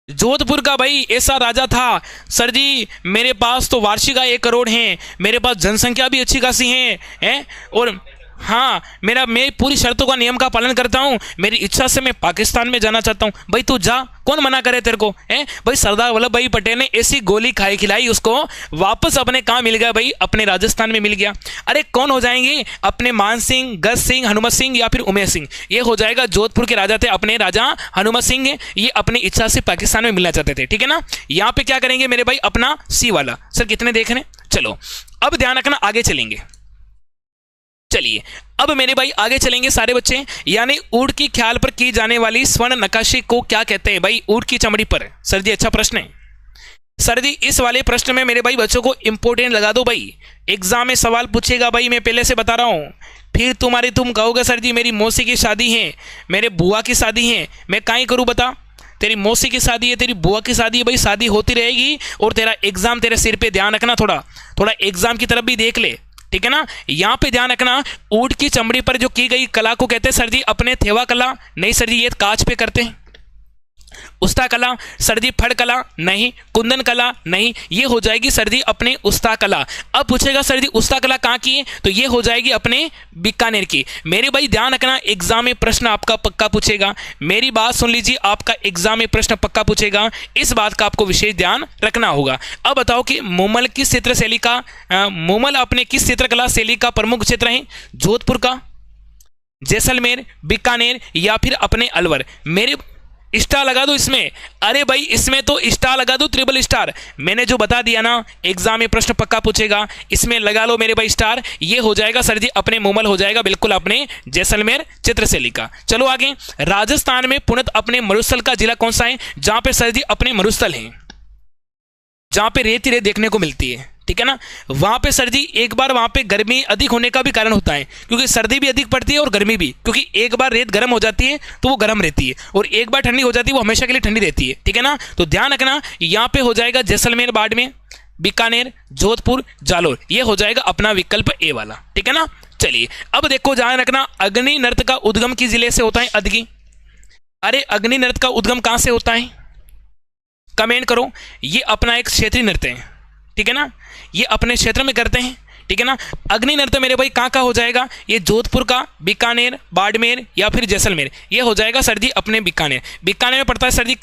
जोधपुर का भाई ऐसा राजा था सर जी, मेरे पास तो वार्षिक आय 1 करोड़ है, मेरे पास जनसंख्या भी अच्छी खासी है, और हाँ, मैं पूरी शर्तों का नियम का पालन करता हूं, मेरी इच्छा से मैं पाकिस्तान में जाना चाहता हूं। भाई तू जा, कौन मना करे तेरे को, है भाई? सरदार वल्लभ भाई पटेल ने ऐसी गोली खाई खिलाई उसको, वापस अपने कहाँ मिल गया भाई? अपने राजस्थान में मिल गया। अरे कौन हो जाएंगे? अपने मान सिंह, गज सिंह, हनुमत सिंह या फिर उमेश सिंह। ये हो जाएगा, जोधपुर के राजा थे अपने राजा हनुमत सिंह, ये अपनी इच्छा से पाकिस्तान में मिलना चाहते थे, ठीक है ना। यहाँ पे क्या करेंगे मेरे भाई? अपना सी वाला। सर कितने देख रहे हैं? चलो, अब ध्यान रखना, आगे चलेंगे। चलिए, अब मेरे भाई आगे चलेंगे सारे बच्चे। यानी ऊंट की ख्याल पर की जाने वाली स्वर्ण नक्काशी को क्या कहते हैं भाई? ऊंट की चमड़ी पर। सर जी अच्छा प्रश्न है सर जी। इस वाले प्रश्न में मेरे भाई बच्चों को इंपोर्टेंट लगा दो भाई, एग्जाम में सवाल पूछेगा भाई, मैं पहले से बता रहा हूं। फिर तुम कहोगे सर जी मेरी मौसी की शादी है, मेरे बुआ की शादी है, मैं काहे करूं बता? तेरी मौसी की शादी है, तेरी बुआ की शादी है भाई, शादी होती रहेगी, और तेरा एग्जाम तेरे सिर पे। ध्यान रखना, थोड़ा एग्जाम की तरफ भी देख ले, ठीक है ना। यहां पे ध्यान रखना, ऊंट की चमड़ी पर जो की गई कला को कहते हैं सर जी अपने थेवा कला। नहीं सर जी, ये कांच पे करते हैं। उस्ता कला सर जी, फड़ कला नहीं, कुंदन कला नहीं, ये हो जाएगी सर जी अपने उस्ता कला। अब पूछेगा सर जी उस्ता कला कहाँ की है? तो ये हो जाएगी अपने बीकानेर की। मेरे भाई ध्यान रखना, एग्जाम में प्रश्न आपका पक्का पूछेगा। मेरी बात सुन लीजिए, आपका एग्जाम में प्रश्न पक्का पूछेगा, इस बात का आपको विशेष ध्यान रखना होगा। अब बताओ कि मुमल किस चित्र शैली का मुमल अपने किस चित्रकला शैली का प्रमुख क्षेत्र है? जोधपुर का, जैसलमेर, बीकानेर या फिर अपने अलवर? मेरे स्टार लगा दो इसमें। अरे भाई इसमें तो स्टार लगा दो, ट्रिपल स्टार। मैंने जो बता दिया ना, एग्जाम में प्रश्न पक्का पूछेगा, इसमें लगा लो मेरे भाई स्टार। ये हो जाएगा सर जी अपने मुमल, हो जाएगा बिल्कुल अपने जैसलमेर चित्रशैली का। चलो आगे, राजस्थान में पुनः अपने मरुस्थल का जिला कौन सा है? जहां पे सर जी अपने मरुस्थल है, जहां पे रेत ही रेत देखने को मिलती है, ठीक है ना। वहां पे सर जी एक बार वहां पे गर्मी अधिक होने का भी कारण होता है, क्योंकि सर्दी भी अधिक पड़ती है और गर्मी भी, क्योंकि एक बार रेत गर्म हो जाती है तो वो गर्म रहती है, और एक बार ठंडी हो जाती है वो हमेशा के लिए ठंडी रहती है, ठीक है ना। तो ध्यान रखना, यहाँ पे हो जाएगा जैसलमेर, बाड़मेर, बीकानेर, जोधपुर, जालोर। ये हो जाएगा अपना विकल्प ए वाला, ठीक है ना। चलिए अब देखो, ध्यान रखना, अग्नि नृत्य का उद्गम किस जिले से होता है? अदगी। अरे अग्नि नृत्य का उद्गम कहां से होता है? कमेंट करो। ये अपना एक क्षेत्रीय नृत्य है, ठीक है ना, ये अपने क्षेत्र में करते हैं, ठीक है ना। अग्नि नृत्य मेरे भाई कहाँ का हो जाएगा? ये जोधपुर का, बीकानेर, बाड़मेर या फिर जैसलमेर। ये हो जाएगा सर जी अपने बीकानेर। बीकानेर में पड़ता है सर जी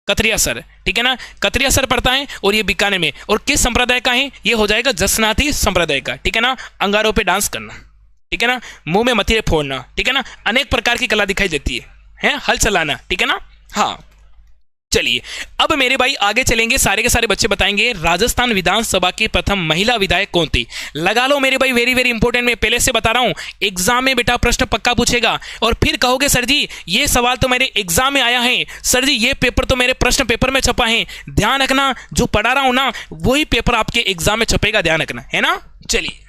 कतरिया सर, ठीक है ना, कतरिया सर पड़ता है, और ये बीकानेर में। और किस संप्रदाय का है? ये हो जाएगा जसनाती संप्रदाय का, ठीक है ना। अंगारों पे डांस करना, ठीक है ना, मुंह में मथिरे फोड़ना, ठीक है ना, अनेक प्रकार की कला दिखाई देती है, हल चलाना, ठीक है ना। हाँ चलिए अब मेरे भाई आगे चलेंगे, सारे के सारे बच्चे बताएंगे राजस्थान विधानसभा की प्रथम महिला विधायक कौन थी? लगा लो मेरे भाई, वेरी वेरी इंपॉर्टेंट, मैं पहले से बता रहा हूं, एग्जाम में बेटा प्रश्न पक्का पूछेगा। और फिर कहोगे सर जी ये सवाल तो मेरे एग्जाम में आया है, सर जी ये पेपर तो मेरे प्रश्न पेपर में छपा है। ध्यान रखना, जो पढ़ा रहा हूं ना वही पेपर आपके एग्जाम में छपेगा, ध्यान रखना, है ना। चलिए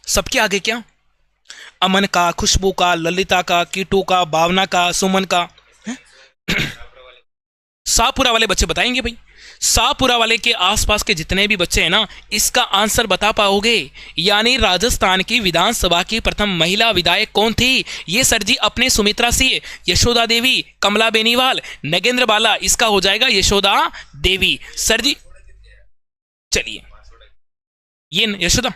सबके आगे क्या? अमन का, खुशबू का, ललिता का, कीटू का, भावना का, सुमन का। शाहपुरा वाले बच्चे बताएंगे भाई। शाहपुरा वाले के आसपास के जितने भी बच्चे हैं ना, इसका आंसर बता पाओगे। यानी राजस्थान की विधानसभा की प्रथम महिला विधायक कौन थी? ये सर जी अपने सुमित्रा सिंह, यशोदा देवी, कमला बेनीवाल, नगेंद्र बाला। इसका हो जाएगा यशोदा देवी सर जी। चलिए ये यशोदा।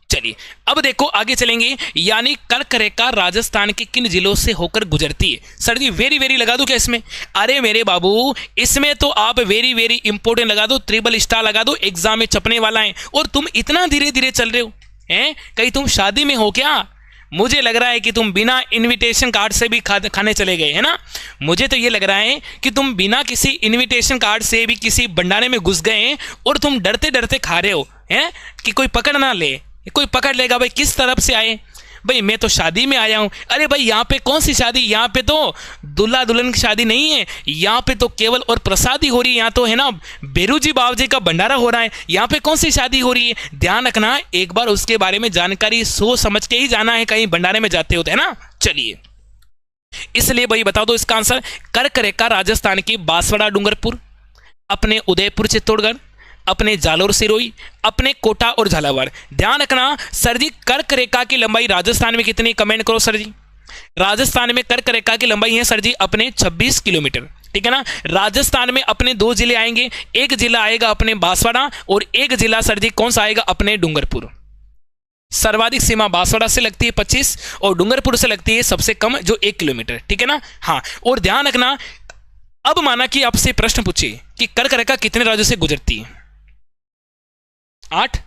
चलिए अब देखो आगे चलेंगे, यानी कर्क रेखा राजस्थान के किन जिलों से होकर गुजरती है? सर जी वेरी वेरी लगा दो क्या इसमें? अरे मेरे बाबू इसमें तो आप वेरी वेरी इंपॉर्टेंट लगा दो, ट्रिपल स्टार लगा दो, एग्जाम में छपने वाला है। और तुम इतना धीरे धीरे चल रहे हो हैं, कहीं तुम शादी में हो क्या? मुझे लग रहा है कि तुम बिना इनविटेशन कार्ड से भी खाने चले गए, है ना। मुझे तो ये लग रहा है कि तुम बिना किसी इनविटेशन कार्ड से भी किसी भंडारे में घुस गए और तुम डरते डरते खा रहे हो, हैं, कि कोई पकड़ ना ले। कोई पकड़ लेगा भाई, किस तरफ से आए भाई, मैं तो शादी में आया हूं। अरे भाई यहाँ पे कौन सी शादी, यहाँ पे तो दूल्हा दुल्हन की शादी नहीं है, यहाँ पे तो केवल और प्रसादी हो रही है। यहाँ तो है ना बेरूजी बाबूजी का भंडारा हो रहा है, यहाँ पे कौन सी शादी हो रही है। ध्यान रखना, एक बार उसके बारे में जानकारी सोच समझ के ही जाना है कहीं भंडारे में जाते होते, है ना। चलिए, इसलिए भाई बता दो इसका आंसर। कर्क रेखा राजस्थान की बांसवाड़ा डूंगरपुर, अपने उदयपुर चित्तौड़गढ़, अपने जालोर सिरोही, अपने कोटा और झालावाड़। ध्यान रखना सर जी, कर्क रेखा की लंबाई राजस्थान में कितनी, कमेंट करो सर जी। राजस्थान में कर्क रेखा की लंबाई है सर जी अपने 26 किलोमीटर, ठीक है ना। राजस्थान में अपने 2 जिले आएंगे, एक जिला आएगा अपने बांसवाड़ा और एक जिला सर जी कौन सा आएगा, अपने डूंगरपुर। सर्वाधिक सीमा बांसवाड़ा से लगती है 25 और डूंगरपुर से लगती है सबसे कम जो 1 किलोमीटर, ठीक है ना। हाँ, और ध्यान रखना, अब माना कि आपसे प्रश्न पूछे कि कर्क रेखा कितने राज्यों से गुजरती है, 8।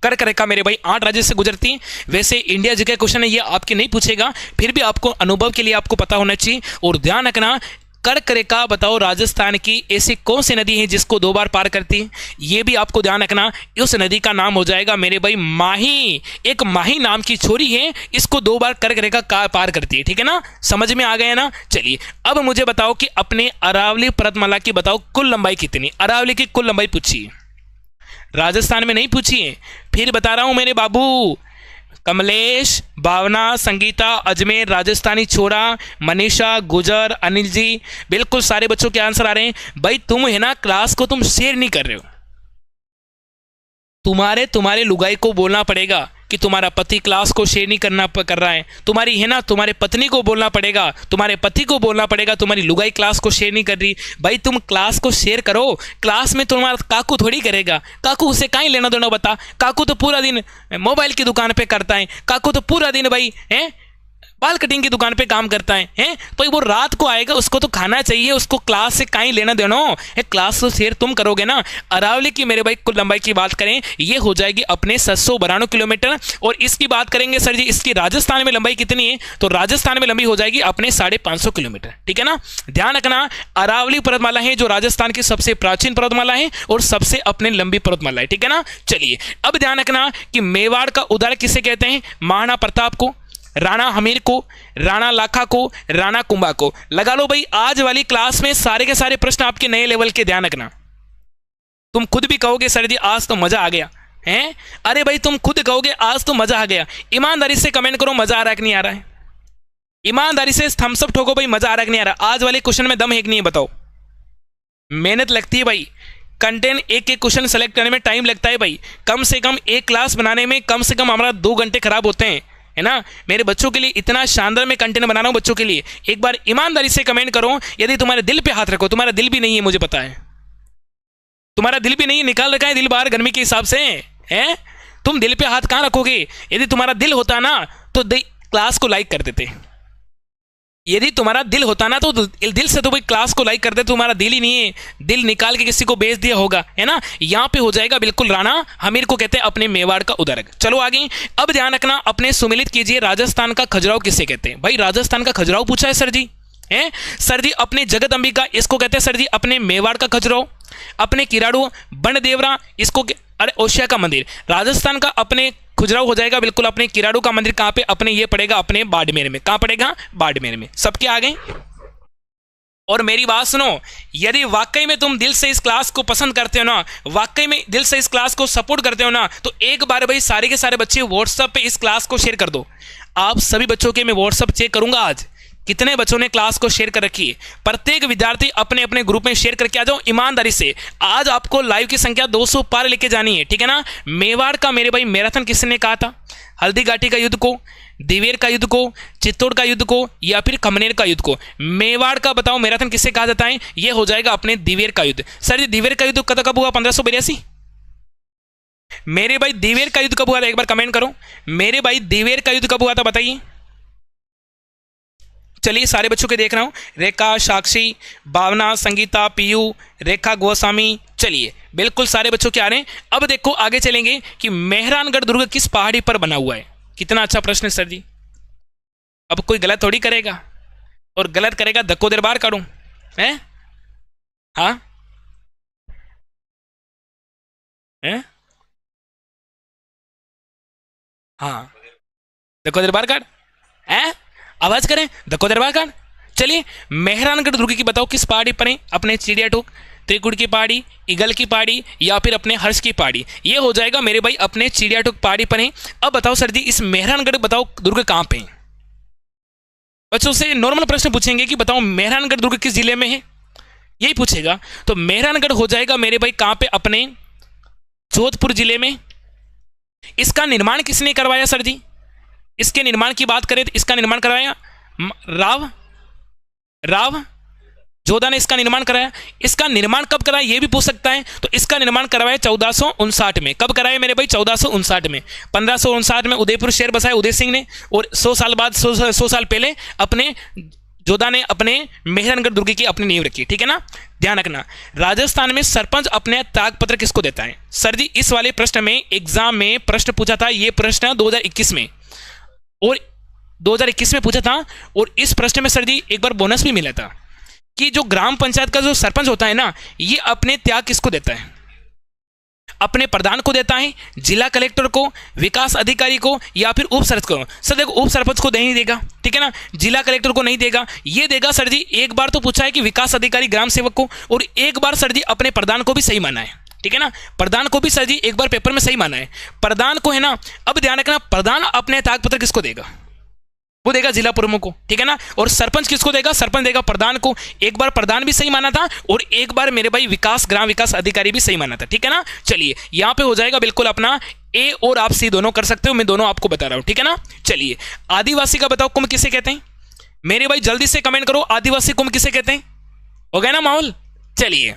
कर्क रेखा मेरे भाई 8 राज्य से गुजरती है। वैसे इंडिया जी का क्वेश्चन है, ये आपके नहीं पूछेगा, फिर भी आपको अनुभव के लिए आपको पता होना चाहिए। और ध्यान रखना, कर्क रेखा बताओ राजस्थान की ऐसी कौन सी नदी है जिसको 2 बार पार करती है, ये भी आपको ध्यान रखना। उस नदी का नाम हो जाएगा मेरे भाई माही। एक माही नाम की छोरी है, इसको 2 बार कर्क रेखा पार करती है, ठीक है ना। समझ में आ गया ना। चलिए, अब मुझे बताओ कि अपने अरावली पर्वतमाला की बताओ कुल लंबाई कितनी। अरावली की कुल लंबाई पूछी, राजस्थान में नहीं पूछी है, फिर बता रहा हूं मेरे बाबू। कमलेश, भावना, संगीता, अजमेर, राजस्थानी छोरा, मनीषा, गुजर, अनिल जी, बिल्कुल सारे बच्चों के आंसर आ रहे हैं। भाई तुम है ना क्लास को तुम शेयर नहीं कर रहे हो, तुम्हारे लुगाई को बोलना पड़ेगा कि तुम्हारा पति क्लास को शेयर नहीं कर रहा है। तुम्हारी है ना तुम्हारे पत्नी को बोलना पड़ेगा, तुम्हारे पति को बोलना पड़ेगा तुम्हारी लुगाई क्लास को शेयर नहीं कर रही। भाई तुम क्लास को शेयर करो, क्लास में तुम्हारा काकू थोड़ी करेगा, काकू उसे कहीं लेना देना बता। काकू तो पूरा दिन मोबाइल की दुकान पे करता है, काकू तो पूरा दिन भाई है बाल कटिंग की दुकान पे काम करता है, हैं? तो वो रात को आएगा, उसको तो खाना चाहिए, उसको क्लास से कहीं लेना देना है। क्लास को शेयर तुम करोगे ना। अरावली की मेरे भाई कुल लंबाई की बात करें, ये हो जाएगी अपने 792 किलोमीटर। और इसकी बात करेंगे सर जी इसकी राजस्थान में लंबाई कितनी है, तो राजस्थान में लंबी हो जाएगी अपने 550 किलोमीटर, ठीक है ना। ध्यान रखना, अरावली पर्वतमाला है जो राजस्थान की सबसे प्राचीन पर्वतमाला है और सबसे अपने लंबी पर्वतमाला है, ठीक है ना। चलिए, अब ध्यान रखना कि मेवाड़ का उदाहरण किसे कहते हैं, महाराणा प्रताप को, राणा हमीर को, राणा लाखा को, राणा कुंभा को। लगा लो भाई, आज वाली क्लास में सारे के सारे प्रश्न आपके नए लेवल के, ध्यान रखना। तुम खुद भी कहोगे सर जी आज तो मजा आ गया, हैं? अरे भाई तुम खुद कहोगे आज तो मजा आ गया। ईमानदारी से कमेंट करो, मजा आ रहा है कि नहीं आ रहा है। ईमानदारी से थम्स अप ठोको भाई, मजा आ रहा है कि नहीं आ रहा। आज वाले क्वेश्चन में दम है कि नहीं, बताओ। मेहनत लगती है भाई, कंटेंट एक एक क्वेश्चन सेलेक्ट करने में टाइम लगता है भाई। कम से कम एक क्लास बनाने में कम से कम हमारा 2 घंटे खराब होते हैं, है ना। मेरे बच्चों के लिए इतना शानदार मैं कंटेंट बना रहा हूं बच्चों के लिए। एक बार ईमानदारी से कमेंट करो, यदि तुम्हारे दिल पे हाथ रखो। तुम्हारा दिल भी नहीं है, मुझे पता है तुम्हारा दिल भी नहीं है, निकाल रखा है दिल बाहर गर्मी के हिसाब से, हैं? तुम दिल पे हाथ कहां रखोगे। यदि तुम्हारा दिल होता ना तो क्लास को लाइक कर देते। यदि तुम्हारा दिल होता ना तो दिल से तो भाई क्लास को लाइक कर दे। तुम्हारा दिल ही नहीं है, दिल निकाल के किसी को बेच दिया होगा, है ना। यहाँ पे हो जाएगा बिल्कुल राणा हमीर को कहते हैं अपने मेवाड़ का उदाहरण। चलो आगे, अब ध्यान रखना, अपने सुमिलित कीजिए राजस्थान का खजुराहो किसे कहते हैं। भाई राजस्थान का खजुराहो पूछा है सर जी, हैं? सर जी अपने जगत अंबिका इसको कहते हैं सर जी अपने मेवाड़ का खजुराहो। अपने किराड़ू बनदेवरा इसको अरे ओशिया का मंदिर। राजस्थान का अपने खजुराहो हो जाएगा बिल्कुल अपने किराड़ू का मंदिर कहां पे, अपने ये पड़ेगा अपने बाड़मेर में। कहां पड़ेगा, बाड़मेर में। सबके आ गए। और मेरी बात सुनो, यदि वाकई में तुम दिल से इस क्लास को पसंद करते हो ना, वाकई में दिल से इस क्लास को सपोर्ट करते हो ना, तो एक बार भाई सारे के सारे बच्चे व्हाट्सएप पे इस क्लास को शेयर कर दो। आप सभी बच्चों के मैं व्हाट्सएप चेक करूंगा आज कितने बच्चों ने क्लास को शेयर कर रखी है। प्रत्येक विद्यार्थी अपने अपने ग्रुप में शेयर करके आ जाओ ईमानदारी से। आज आपको लाइव की संख्या 200 पार लेके जानी है, ठीक है ना। मेवाड़ का मेरे भाई मैराथन किसने कहा था, हल्दी घाटी का युद्ध को, दिवेर का युद्ध को, चित्तौड़ का युद्ध को, या फिर खमनेर का युद्ध को। मेवाड़ का बताओ मैराथन किससे कहा जाता है, यह हो जाएगा अपने दिवेर का युद्ध। सर जी दिवेर का युद्ध कब हुआ, 1582। मेरे भाई दिवेर का युद्ध कब हुआ था, एक बार कमेंट करो। मेरे भाई दिवेर का युद्ध कब हुआ था बताइए। चलिए सारे बच्चों के देख रहा हूं, रेखा, साक्षी, भावना, संगीता, पीयू, रेखा गोस्वामी। चलिए बिल्कुल सारे बच्चों के आ रहे हैं। अब देखो आगे चलेंगे कि मेहरानगढ़ दुर्ग किस पहाड़ी पर बना हुआ है। कितना अच्छा प्रश्न है सर जी। अब कोई गलत थोड़ी करेगा, और गलत करेगा धक्को देर बाहर काढूं है। हाँ है, हाँ धक्को देर बाहर काढ है, आवाज करें धक्को देर बाहर काढ। चलिए मेहरानगढ़ दुर्ग की बताओ किस पहाड़ी पर है? अपने चिड़िया टोक, त्रिकुट की पहाड़ी, ईगल की पहाड़ी, या फिर अपने हर्ष की पहाड़ी। ये हो जाएगा मेरे भाई अपने चिड़िया टोक पहाड़ी पर है। अब बताओ सर जी इस मेहरानगढ़ बताओ दुर्ग कहां पे है? बच्चों से नॉर्मल प्रश्न पूछेंगे कि बताओ मेहरानगढ़ दुर्ग किस जिले में है, यही पूछेगा। तो मेहरानगढ़ हो जाएगा मेरे भाई कहां पे? अपने जोधपुर जिले में। इसका निर्माण किसने करवाया सर जी? इसके निर्माण की बात करें तो इसका निर्माण करवाया राव जोधा ने इसका निर्माण कराया। इसका निर्माण कब कराया ये भी पूछ सकता है। तो इसका निर्माण करवाया 1459 में। कब कराया मेरे भाई? 1459 में। 1559 में उदयपुर शहर बसाया उदय सिंह ने, और 100 साल बाद 100 साल पहले अपने जोधा ने अपने मेहरानगढ़ दुर्ग की अपनी नींव रखी। ठीक है ना, ध्यान रखना। राजस्थान में सरपंच अपने त्यागपत्र किसको देता है? सर जी इस वाले प्रश्न में एग्जाम में प्रश्न पूछा था, ये प्रश्न 2021 में और 2021 में पूछा था। और इस प्रश्न में सर जी एक बार बोनस भी मिला था कि जो ग्राम पंचायत का जो सरपंच होता है ना, ये अपने त्याग किसको देता है? अपने प्रधान को देता है, जिला कलेक्टर को, विकास अधिकारी को, या फिर उप सरपंच को। सर देखो उप सरपंच को नहीं देगा, ठीक है ना, जिला कलेक्टर को नहीं देगा, ये देगा सर जी। एक बार तो पूछा है कि विकास अधिकारी ग्राम सेवक को, और एक बार सर जी अपने प्रधान को भी सही माना है। ठीक है ना, प्रधान को भी सर जी एक बार पेपर में सही माना है, प्रधान को है ना। अब ध्यान रखना, प्रधान अपने त्यागपत्र किसको देगा? वो देगा जिला प्रमुख को। ठीक है ना, और सरपंच किसको देगा? सरपंच देगा प्रधान को। एक बार प्रधान भी सही माना था, और एक बार मेरे भाई ग्राम विकास अधिकारी भी सही माना था। ठीक है ना, चलिए यहां पे हो जाएगा बिल्कुल अपना ए और आप सी दोनों कर सकते हो, मैं दोनों आपको बता रहा हूं। ठीक है ना, चलिए आदिवासी का बताओ कुंभ किसे कहते हैं? मेरे भाई जल्दी से कमेंट करो, आदिवासी कुंभ किसे कहते हैं? हो गया ना माहौल? चलिए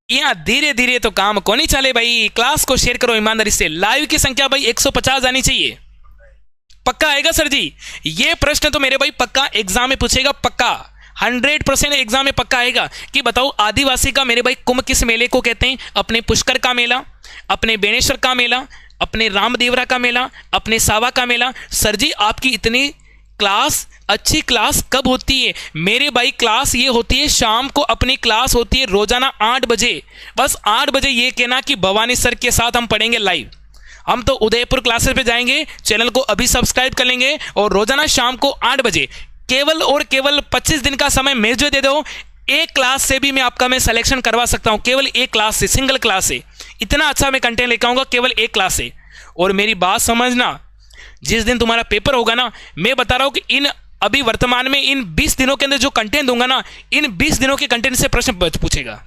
यहाँ धीरे धीरे तो काम को नहीं चले भाई, क्लास को शेयर करो ईमानदारी से। लाइव की संख्या भाई 150 आनी चाहिए। पक्का आएगा सर जी? ये प्रश्न तो मेरे भाई पक्का एग्जाम में पूछेगा, पक्का 100% एग्जाम में पक्का आएगा कि बताओ आदिवासी का मेरे भाई कुंभ किस मेले को कहते हैं? अपने पुष्कर का मेला, अपने बेणेश्वर का मेला, अपने रामदेवरा का मेला, अपने सावा का मेला। सर जी आपकी इतनी क्लास, अच्छी क्लास कब होती है मेरे भाई? क्लास ये होती है शाम को, अपनी क्लास होती है रोजाना 8 बजे। बस 8 बजे ये कहना कि भवानी सर के साथ हम पढ़ेंगे लाइव। हम तो उदयपुर क्लासेस पे जाएंगे, चैनल को अभी सब्सक्राइब कर लेंगे, और रोजाना शाम को 8 बजे केवल और केवल 25 दिन का समय मुझे दे दो। एक क्लास से भी मैं सिलेक्शन करवा सकता हूं, केवल एक क्लास से, सिंगल क्लास से। इतना अच्छा मैं कंटेंट लेकर आऊंगा केवल एक क्लास से। और मेरी बात समझना, जिस दिन तुम्हारा पेपर होगा ना, मैं बता रहा हूं कि इन अभी वर्तमान में इन 20 दिनों के अंदर जो कंटेंट दूंगा ना, इन 20 दिनों के कंटेंट से प्रश्न पूछेगा,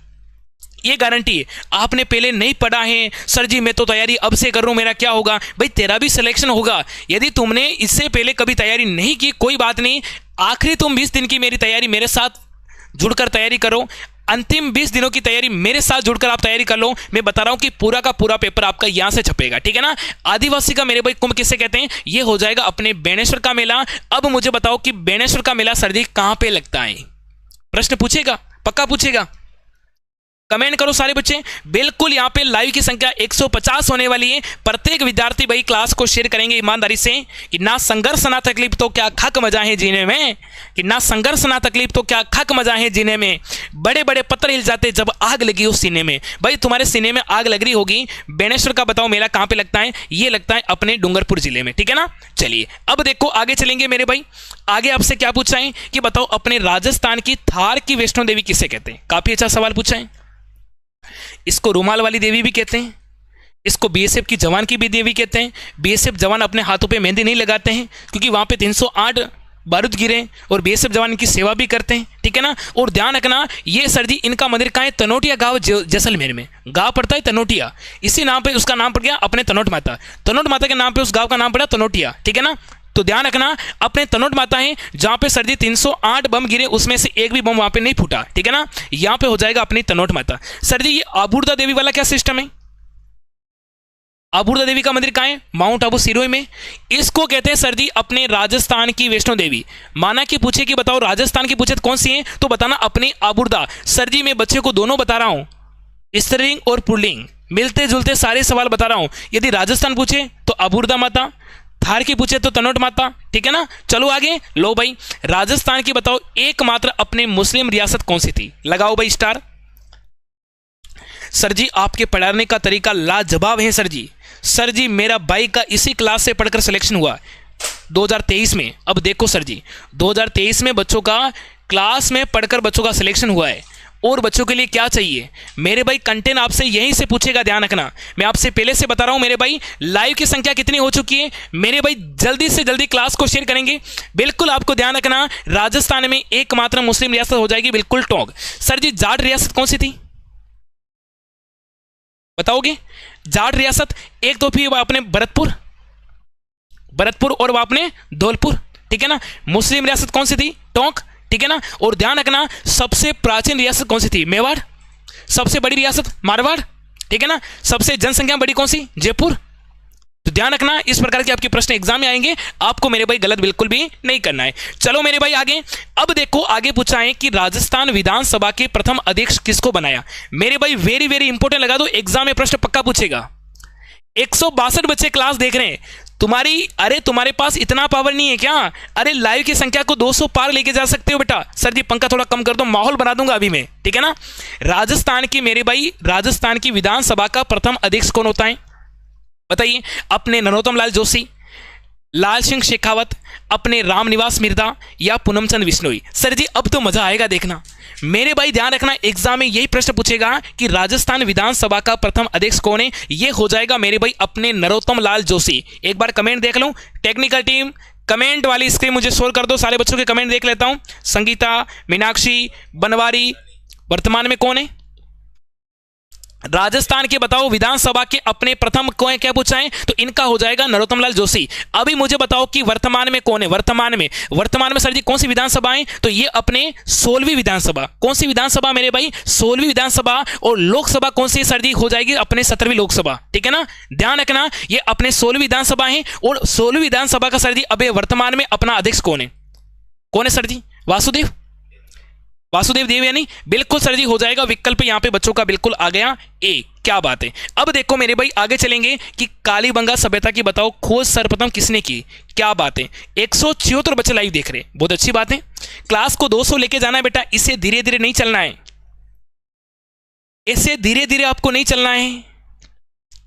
ये गारंटी है। आपने पहले नहीं पढ़ा है, सर जी मैं तो तैयारी अब से कर रहा हूं, मेरा क्या होगा? भाई तेरा भी सिलेक्शन होगा। यदि तुमने इससे पहले कभी तैयारी नहीं की, कोई बात नहीं, आखिरी तुम 20 दिन की मेरी तैयारी मेरे साथ जुड़कर तैयारी करो। अंतिम 20 दिनों की तैयारी मेरे साथ जुड़कर आप तैयारी कर लो। मैं बता रहा हूं कि पूरा का पूरा पेपर आपका यहां से छपेगा। ठीक है ना, आदिवासी का मेरे भाई कुंभ किसे कहते हैं? ये हो जाएगा अपने बेणेश्वर का मेला। अब मुझे बताओ कि बेणेश्वर का मेला सर जी कहां पे लगता है? प्रश्न पूछेगा, पक्का पूछेगा। कमेंट करो सारे बच्चे। बिल्कुल यहाँ पे लाइव की संख्या 150 होने वाली है। प्रत्येक विद्यार्थी भाई क्लास को शेयर करेंगे ईमानदारी से कि ना संघर्ष ना तकलीफ तो क्या खाक मजा है जीने में, कि ना संघर्ष ना तकलीफ तो क्या खाक मजा है जीने में। बड़े बड़े पत्थर हिल जाते जब आग लगी उस सीने में। भाई तुम्हारे सीने में आग लग रही होगी। बेणेश्वर का बताओ मेला कहाँ पे लगता है? ये लगता है अपने डूंगरपुर जिले में। ठीक है ना, चलिए अब देखो आगे चलेंगे मेरे भाई। आगे आपसे क्या पूछा है कि बताओ अपने राजस्थान की थार की वैष्णो देवी किसे कहते हैं? काफी अच्छा सवाल पूछा है। इसको रुमाल वाली देवी भी कहते हैं, इसको बीएसएफ की जवान की भी देवी कहते हैं। बीएसएफ जवान अपने हाथों पे मेहंदी नहीं लगाते हैं क्योंकि वहां पे 308 बारूद गिरे, और बीएसएफ जवान इनकी सेवा भी करते हैं। ठीक है ना, और ध्यान रखना ये सर जी इनका मंदिर कहाँ है? तनोटिया गांव जैसलमेर में। गांव पड़ता है तनोटिया, इसी नाम पे उसका नाम पड़ गया अपने तनोट माता। तनोट माता के नाम पे उस गांव का नाम पड़ा तनोटिया। ठीक है ना, तो ध्यान रखना अपने तनोट माता है जहां पे सर जी 308 बम गिरे, उसमें से एक भी बम वहां पे नहीं फूटा। ठीक है ना, यहां पे हो जाएगा अपनी तनोट माता। सर जी ये आबूर्दा देवी वाला क्या सिस्टम है? आबूर्दा देवी का मंदिर कहाँ है? माउंट आबू सिरोही में। इसको कहते हैं सर जी अपने राजस्थान की वैष्णो देवी। माना कि पूछे कि बताओ राजस्थान की पूछे तो कौन सी है, तो बताना अपनी आबूर्दा। सर जी मैं बच्चे को दोनों बता रहा हूं, स्त्रीलिंग और पुल्लिंग मिलते जुलते सारे सवाल बता रहा हूं। यदि राजस्थान पूछे तो आबूर्दा माता, थार की पूछे तो तनोट माता, ठीक है ना। चलो आगे, लो भाई राजस्थान की बताओ एकमात्र अपने मुस्लिम रियासत कौन सी थी, लगाओ भाई स्टार। सर जी आपके पढ़ाने का तरीका लाजवाब है सर जी। सर जी मेरा भाई का इसी क्लास से पढ़कर सिलेक्शन हुआ 2023 में। अब देखो सर जी 2023 में बच्चों का क्लास में पढ़कर बच्चों का सिलेक्शन हुआ है, और बच्चों के लिए क्या चाहिए मेरे भाई, कंटेंट आपसे यहीं से पूछेगा, ध्यान रखना। मैं आपसे पहले से बता रहा हूं मेरे भाई, लाइव की संख्या कितनी हो चुकी है मेरे भाई, जल्दी से जल्दी क्लास को शेयर करेंगे। बिल्कुल आपको ध्यान रखना, राजस्थान में एकमात्र मुस्लिम रियासत हो जाएगी बिल्कुल टोंक। सर जी जाट रियासत कौन सी थी बताओगे? जाट रियासत एक तो फिर आपने भरतपुर और वो आपने धौलपुर, ठीक है ना। मुस्लिम रियासत कौन सी थी? टोंक, ठीक है ना। और ध्यान रखना सबसे प्राचीन रियासत कौन सी थी? मेवाड़। सबसे बड़ी रियासत मारवाड़, ठीक है ना। सबसे जनसंख्या बड़ी कौन सी? जयपुर। तो ध्यान रखना इस प्रकार के आपके प्रश्न एग्जाम में आएंगे, आपको मेरे भाई गलत बिल्कुल भी नहीं करना है। चलो मेरे भाई आगे, अब देखो आगे पूछा है कि राजस्थान विधानसभा के प्रथम अध्यक्ष किसको बनाया। मेरे भाई वेरी वेरी इंपॉर्टेंट लगा दो, एग्जाम में प्रश्न पक्का पूछेगा। 162 बच्चे क्लास देख रहे हैं तुम्हारी, अरे तुम्हारे पास इतना पावर नहीं है क्या? अरे लाइव की संख्या को 200 पार लेके जा सकते हो बेटा। सर जी पंखा थोड़ा कम कर दो, माहौल बना दूंगा अभी मैं, ठीक है ना। राजस्थान की मेरे भाई, राजस्थान की विधानसभा का प्रथम अध्यक्ष कौन होता है बताइए? अपने नरोत्तम लाल जोशी, लाल सिंह शेखावत, अपने रामनिवास मिर्धा या पूनमचंद बिश्नोई। सर जी अब तो मजा आएगा देखना मेरे भाई, ध्यान रखना एग्जाम में यही प्रश्न पूछेगा कि राजस्थान विधानसभा का प्रथम अध्यक्ष कौन है। ये हो जाएगा मेरे भाई अपने नरोत्तम लाल जोशी। एक बार कमेंट देख लूं, टेक्निकल टीम कमेंट वाली स्क्रीन मुझे शोर कर दो, सारे बच्चों के कमेंट देख लेता हूं। संगीता, मीनाक्षी, बनवारी, वर्तमान में कौन है? राजस्थान के बताओ विधानसभा के अपने प्रथम कौन, क्या पूछा है? तो इनका हो जाएगा नरोत्तम लाल जोशी। अभी मुझे बताओ कि वर्तमान में कौन है? वर्तमान में सर जी कौन सी विधानसभा है? तो ये अपने 16वीं विधानसभा। कौन सी विधानसभा मेरे भाई? 16वीं विधानसभा। और लोकसभा कौन सी सर जी? हो जाएगी अपने 17वीं लोकसभा, ठीक है ना। ध्यान रखना ये अपने 16वीं विधानसभा है, और 16वीं विधानसभा का सर जी अभी वर्तमान में अपना अध्यक्ष कौन है? कौन है सर जी? वासुदेव देवयानी। बिल्कुल सर जी हो जाएगा, विकल्प यहां पे बच्चों का बिल्कुल आ गया ए। क्या बात है। अब देखो मेरे भाई आगे चलेंगे कि कालीबंगा सभ्यता की बताओ खोज सर्वप्रथम किसने की। क्या बात है, 176 बच्चे लाइव देख रहे, बहुत अच्छी बात है। क्लास को 200 लेके जाना है बेटा, इसे धीरे धीरे नहीं चलना है, इसे धीरे धीरे आपको नहीं चलना है।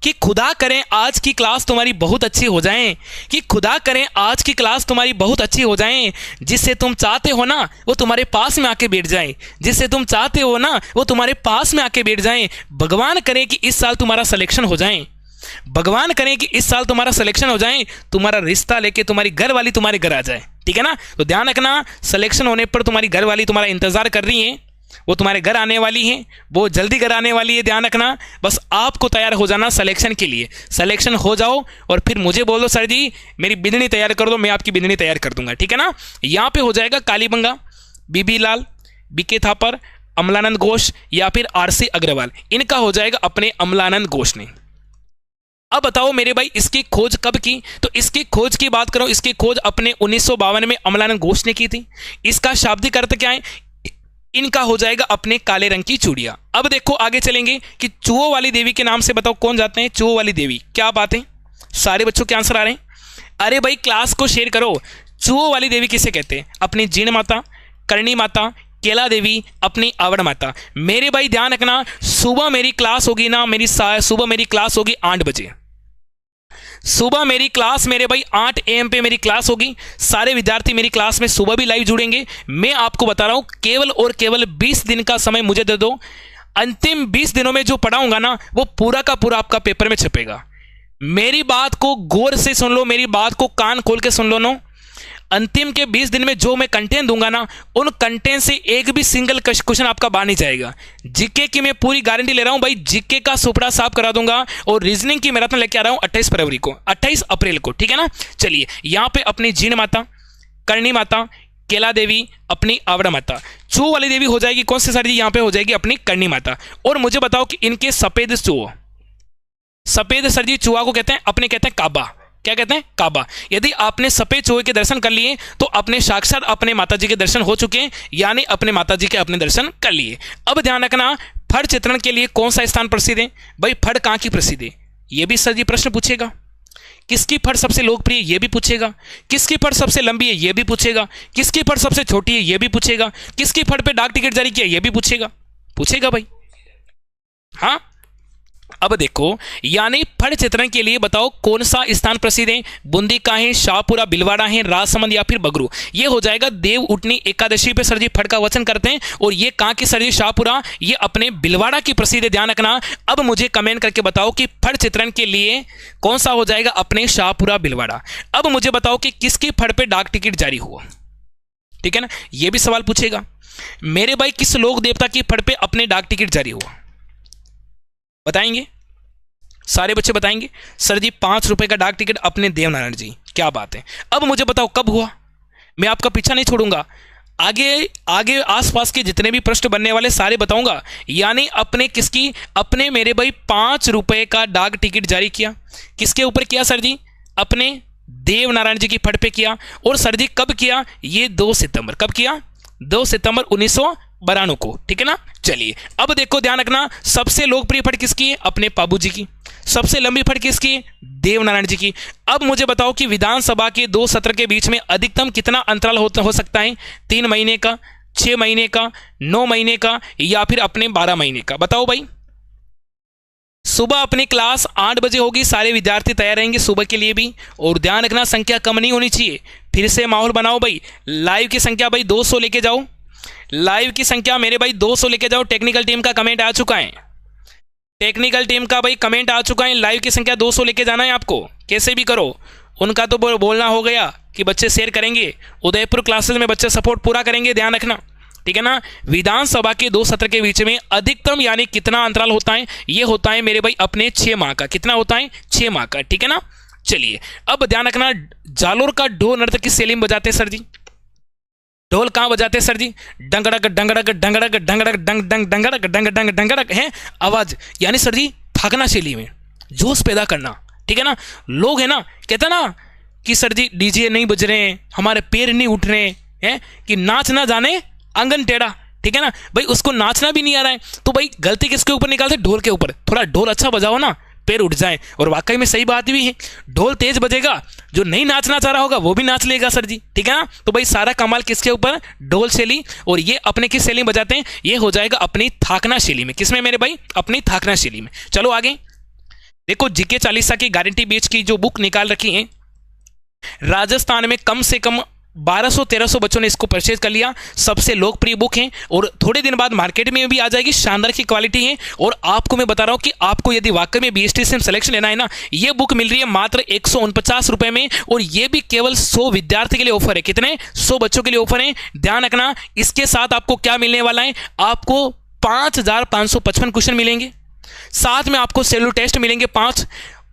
कि खुदा करें आज की क्लास तुम्हारी बहुत अच्छी हो जाए, कि खुदा करें आज की क्लास तुम्हारी बहुत अच्छी हो जाए। जिससे तुम चाहते हो ना वो तुम्हारे पास में आके बैठ जाए, जिससे तुम चाहते हो ना वो तुम्हारे पास में आके बैठ जाए। भगवान करे कि इस साल तुम्हारा सिलेक्शन हो जाए, भगवान करे कि इस साल तुम्हारा सिलेक्शन हो जाए, तुम्हारा रिश्ता लेके तुम्हारी घर वाली तुम्हारे घर आ जाए, ठीक है ना। तो ध्यान रखना सिलेक्शन होने पर तुम्हारी घर वाली तुम्हारा इंतजार कर रही है, वो तुम्हारे घर आने वाली है, वो जल्दी घर आने वाली है। ध्यान रखना बस आपको तैयार हो जाना सिलेक्शन के लिए। सिलेक्शन हो जाओ और फिर मुझे बोल दो सर जी मेरी बिंदनी तैयार कर दो, मैं आपकी बिंदनी तैयार कर दूंगा, ठीक है ना। यहाँ पे हो जाएगा कालीबंगा, बीबी लाल, बीके थापर, अमलानंद घोष या फिर आरसी अग्रवाल। इनका हो जाएगा अपने अमलानंद घोष ने। अब बताओ मेरे भाई इसकी खोज कब की? तो इसकी खोज की बात करो, इसकी खोज अपने 1952 में अमलानंद घोष ने की थी। इसका शाब्दिक अर्थ क्या है? इनका हो जाएगा अपने काले रंग की चूड़ियां। अब देखो आगे चलेंगे कि चूहो वाली देवी के नाम से बताओ कौन जाते हैं? चूहो वाली देवी। क्या बात है, सारे बच्चों के आंसर आ रहे हैं। अरे भाई क्लास को शेयर करो। चूहो वाली देवी किसे कहते हैं? अपनी जीण माता, करणी माता, केला देवी, अपनी आवड़ माता। मेरे भाई ध्यान रखना सुबह मेरी क्लास होगी ना, सुबह मेरी क्लास होगी 8 बजे। सुबह मेरी क्लास मेरे भाई 8 AM पे मेरी क्लास होगी। सारे विद्यार्थी मेरी क्लास में सुबह भी लाइव जुड़ेंगे। मैं आपको बता रहा हूं केवल और केवल 20 दिन का समय मुझे दे दो। अंतिम 20 दिनों में जो पढ़ाऊंगा ना वो पूरा का पूरा आपका पेपर में छपेगा। मेरी बात को गौर से सुन लो, मेरी बात को कान खोल के सुन लो नो। अंतिम के 20 दिन में जो मैं कंटेंट दूंगा ना उन कंटेंट से एक भी सिंगल क्वेश्चन आपका बाहर नहीं जाएगा। जीके की मैं पूरी गारंटी ले रहा हूं भाई, जीके का सुपड़ा साफ करा दूंगा। और रीजनिंग की मैराथन लेके आ रहा हूं 28 अप्रैल को, ठीक है ना। चलिए यहाँ पे अपनी जीण माता, करणी माता, केला देवी, अपनी आवड़ा माता। चूहो वाली देवी हो जाएगी कौन सी सर जी? यहाँ पे हो जाएगी अपनी करणी माता। और मुझे बताओ कि इनके सफेद चूहो, सफेद सर जी चूहा को कहते हैं अपने, कहते हैं काबा। क्या कहते हैं? काबा। यदि आपने सफेद चूहे के दर्शन कर लिए तो अपने साक्षात अपने माता जी के दर्शन हो चुके हैं, यानी अपने माता जी के अपने दर्शन कर लिए। अब ध्यान रखना फड़ चित्रण के लिए कौन सा स्थान प्रसिद्ध है? भाई फड़ कहाँ की प्रसिद्ध है? ये भी सर जी प्रश्न पूछेगा। किसकी फट सबसे लोकप्रिय ये भी पूछेगा, किसकी फट सबसे लंबी है ये भी पूछेगा, किसकी फट सबसे छोटी है ये भी पूछेगा, किसकी फट पे डाक टिकट जारी किया ये भी पूछेगा भाई। हाँ, अब देखो, यानी फट चित्रण के लिए बताओ कौन सा स्थान प्रसिद्ध है? बूंदी का है, शाहपुरा बिलवाड़ा है, राजसमंद या फिर बगरू? ये हो जाएगा देव उठनी एकादशी पे सर जी फट का वचन करते हैं। और ये कहाँ की सर जी? शाहपुरा, ये अपने बिलवाड़ा की प्रसिद्ध है, ध्यान रखना। अब मुझे कमेंट करके बताओ कि फट चित्रण के लिए कौन सा हो जाएगा? अपने शाहपुरा बिलवाड़ा। अब मुझे बताओ कि किसकी फट पे डाक टिकट जारी हुआ, ठीक है ना, ये भी सवाल पूछेगा। मेरे भाई किस लोक देवता की फट पे अपने डाक टिकट जारी हुआ? बताएंगे? सारे बच्चे बताएंगे सर जी 5 रुपए का डाक टिकट अपने देवनारायण जी। क्या बात है। अब मुझे बताओ कब हुआ? मैं आपका पीछा नहीं छोड़ूंगा, आगे आगे आसपास के जितने भी प्रश्न बनने वाले सारे बताऊंगा। यानी अपने किसकी? अपने मेरे भाई 5 रुपए का डाक टिकट जारी किया। किसके ऊपर किया सर जी? अपने देवनारायण जी की फट पे किया। और सर जी कब किया? ये 2 सितंबर। कब किया? 2 सितंबर 1992 को, ठीक है ना। चलिए अब देखो, ध्यान रखना, सबसे लोकप्रिय फट किसकी है? अपने पाबू जी की। सबसे लंबी फट किसकी है? देवनारायण जी की। अब मुझे बताओ कि विधानसभा के 2 सत्र के बीच में अधिकतम कितना अंतराल हो सकता है? 3 महीने का, 6 महीने का, 9 महीने का, या फिर अपने 12 महीने का? बताओ भाई। सुबह अपनी क्लास 8 बजे होगी, सारे विद्यार्थी तैयार रहेंगे सुबह के लिए भी। और ध्यान रखना, संख्या कम नहीं होनी चाहिए। फिर से माहौल बनाओ भाई। लाइव की संख्या भाई 200 लेके जाओ। लाइव की संख्या मेरे भाई 200 लेके जाओ। टेक्निकल टीम का कमेंट आ चुका है, टेक्निकल टीम का भाई कमेंट आ चुका है। लाइव की संख्या 200 लेके जाना है आपको, कैसे भी करो। उनका तो बोलना हो गया कि बच्चे शेयर करेंगे। उदयपुर क्लासेस में बच्चे सपोर्ट पूरा करेंगे, ध्यान रखना, ठीक है ना। विधानसभा के 2 सत्र के बीच में अधिकतम यानी कितना अंतराल होता है? ये होता है मेरे भाई अपने 6 माह का। कितना होता है? 6 माह का, ठीक है ना। चलिए अब ध्यान रखना, जालोर का ढोल नृत्य किस शैली में बजाते हैं सर जी? ढोल कहाँ बजाते हैं सर जी? डंगड़क डंगड़क डंगड़क डंगड़क डंग डंग डंगड़क डंग डंग डंगड़क है आवाज, यानी सर जी थकना शैली में जोश पैदा करना, ठीक है ना। लोग है ना कहते ना कि सर जी डीजे नहीं बज रहे हैं, हमारे पैर नहीं उठ रहे हैं, कि नाच ना जाने आंगन टेढ़ा, ठीक है ना। भाई उसको नाचना भी नहीं आ रहा है, तो भाई गलती किसके ऊपर निकालते? ढोल के ऊपर। थोड़ा ढोल अच्छा बजाओ ना, पैर उठ जाए। और वाकई में सही बात भी है, ढोल तेज बजेगा, जो नहीं नाचना चाह रहा होगा वो भी नाच लेगा सर जी, ठीक है ना। तो भाई सारा कमाल किसके ऊपर? ढोल शैली। और ये अपने किस शैली में बजाते हैं? ये हो जाएगा अपनी थाकना शैली में। किसमें मेरे भाई? अपनी थाकना शैली में। चलो आगे देखो, जीके 40 की गारंटी बेच की जो बुक निकाल रखी है, राजस्थान में कम से कम 1200-1300 बच्चों ने इसको परचेज कर लिया। सबसे लोकप्रिय बुक है और थोड़े दिन बाद मार्केट में भी आ जाएगी। शानदार की क्वालिटी है। और आपको मैं बता रहा हूं कि आपको यदि वाकई में बीएसटी से सिलेक्शन लेना है ना, ये बुक मिल रही है मात्र 149 रुपए में। और ये भी केवल 100 विद्यार्थी के लिए ऑफर है। कितने? 100 बच्चों के लिए ऑफर है। ध्यान रखना, इसके साथ आपको क्या मिलने वाला है? आपको 5555 क्वेश्चन मिलेंगे, साथ में आपको सेल्यू टेस्ट मिलेंगे 5,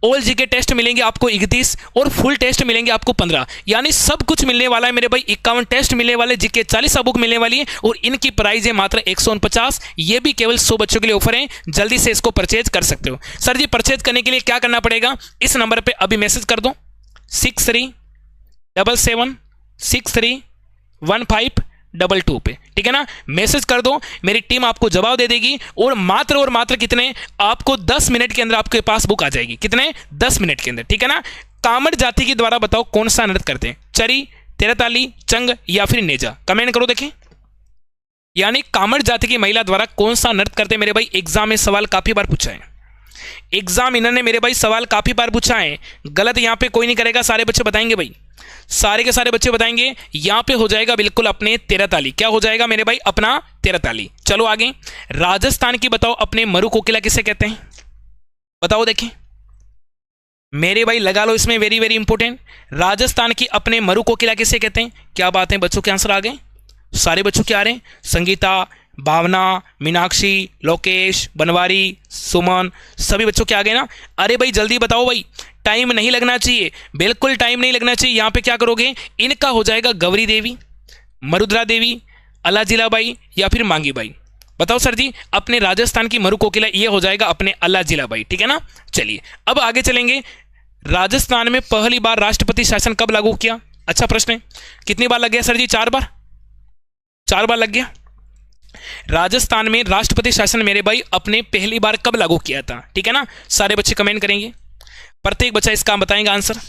ऑल जीके टेस्ट मिलेंगे आपको 31, और फुल टेस्ट मिलेंगे आपको 15। यानी सब कुछ मिलने वाला है मेरे भाई। 51 टेस्ट मिलने वाले, जीके 40 बुक मिलने वाली है। और इनकी प्राइस है मात्र 149। ये भी केवल 100 बच्चों के लिए ऑफर है। जल्दी से इसको परचेज कर सकते हो। सर जी परचेज करने के लिए क्या करना पड़ेगा? इस नंबर पर अभी मैसेज कर दो 6377631522 पे, ठीक है ना। मैसेज कर दो, मेरी टीम आपको जवाब दे देगी। और मात्र कितने? आपको 10 मिनट के अंदर आपके पास बुक आ जाएगी। कितने? 10 मिनट के अंदर, ठीक है ना। कामड़ जाति के द्वारा बताओ कौन सा नृत्य करते हैं? चरी, तेरताली, चंग या फिर नेजा? कमेंट करो देखें। यानी कामड़ जाति की महिला द्वारा कौन सा नृत्य करते हैं मेरे भाई? एग्जाम में सवाल काफी बार पूछा है, एग्जाम इन्होंने मेरे भाई सवाल काफी बार पूछा है। गलत यहां पे कोई नहीं करेगा, सारे बच्चे बताएंगे भाई, सारे के सारे बच्चे बताएंगे। यहां पे हो जाएगा बिल्कुल अपने तेरताली। क्या हो जाएगा मेरे भाई? अपना तेरताली। चलो आगे, राजस्थान की बताओ अपने मरु कोकिला किसे कहते हैं? बताओ देखें मेरे भाई, लगा लो इसमें, वेरी वेरी इंपॉर्टेंट। राजस्थान की अपने मरु कोकिला किसे कहते हैं? क्या बात है बच्चों के आंसर आ गए? सारे बच्चों के आ रहे हैं। संगीता, भावना, मीनाक्षी, लोकेश, बनवारी, सुमन, सभी बच्चों के आ गए ना। अरे भाई जल्दी बताओ भाई, टाइम नहीं लगना चाहिए, बिल्कुल टाइम नहीं लगना चाहिए। यहां पे क्या करोगे? इनका हो जाएगा गौरी देवी, मरुद्रा देवी, अलाजिला बाई या फिर मांगी बाई। बताओ सर जी, अपने राजस्थान की मरु कोकिला ये हो जाएगा अपने अलाजिला बाई, ठीक है ना। चलिए अब आगे चलेंगे। राजस्थान में पहली बार राष्ट्रपति शासन कब लागू किया? अच्छा प्रश्न है। कितनी बार लग गया सर जी? 4 बार। 4 बार लग गया। राजस्थान में राष्ट्रपति शासन मेरे भाई अपने पहली बार कब लागू किया था? ठीक है ना, सारे बच्चे कमेंट करेंगे। प्रत्येक बच्चा इसका बताएंगे आंसर,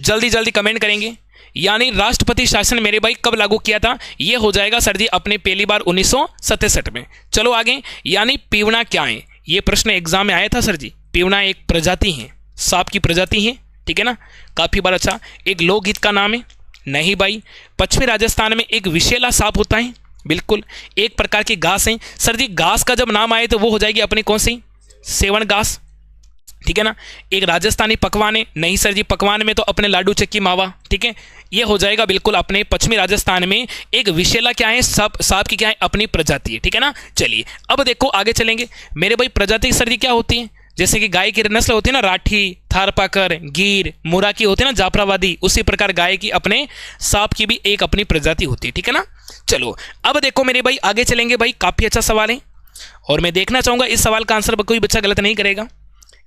जल्दी जल्दी कमेंट करेंगे। यानी राष्ट्रपति शासन मेरे भाई कब लागू किया था? ये हो जाएगा सर जी अपने पहली बार 1967 में। चलो आगे। यानी पीवना क्या है? ये प्रश्न एग्जाम में आया था सर जी। पीवना एक प्रजाति है, सांप की प्रजाति है, ठीक है ना, काफी बार। अच्छा, एक लोकगीत का नाम है? नहीं भाई। पश्चिमी राजस्थान में एक विशेला सांप होता है? बिल्कुल। एक प्रकार की घास है सर जी। घास का जब नाम आए तो वो हो जाएगी अपनी कौन सी? सेवन घास, ठीक है ना। एक राजस्थानी पकवान है? नहीं सर जी, पकवान में तो अपने लाडू चक्की मावा, ठीक है। ये हो जाएगा बिल्कुल अपने पश्चिमी राजस्थान में एक विशेला क्या है? सांप की क्या है? अपनी प्रजाति है, ठीक है ना। चलिए अब देखो आगे चलेंगे मेरे भाई। प्रजाति सर जी क्या होती है? जैसे कि गाय की नस्ल होती है ना, राठी, थारपाकर, गिर, मुरा की होती है ना, जाफराबादी, उसी प्रकार गाय की अपने सांप की भी एक अपनी प्रजाति होती है, ठीक है ना। चलो अब देखो मेरे भाई आगे चलेंगे भाई। काफी अच्छा सवाल है और मैं देखना चाहूंगा इस सवाल का आंसर कोई बच्चा गलत नहीं करेगा।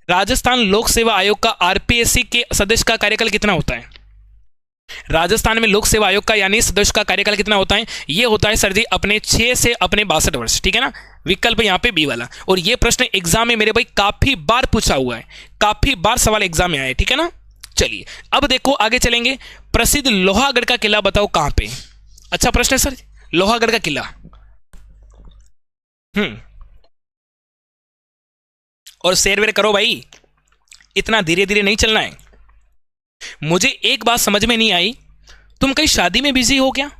राजस्थान लोक सेवा आयोग का आरपीएससी के सदस्य का कार्यकाल कितना होता है? राजस्थान में लोक सेवा आयोग का यानी सदस्य का कार्यकाल कितना होता है? ये होता है सर जी अपने 6 से अपने 62 वर्ष, ठीक है ना। विकल्प यहाँ पे बी वाला। और ये प्रश्न एग्जाम में मेरे भाई काफी बार पूछा हुआ है, काफी बार सवाल एग्जाम में आया है, ठीक है ना। चलिए अब देखो आगे चलेंगे। प्रसिद्ध लोहागढ़ का किला बताओ कहां पे? अच्छा प्रश्न है सर, लोहागढ़ का किला। और शेयर वेयर करो भाई, इतना धीरे धीरे नहीं चलना है। मुझे एक बात समझ में नहीं आई, तुम कहीं शादी में बिजी हो क्या,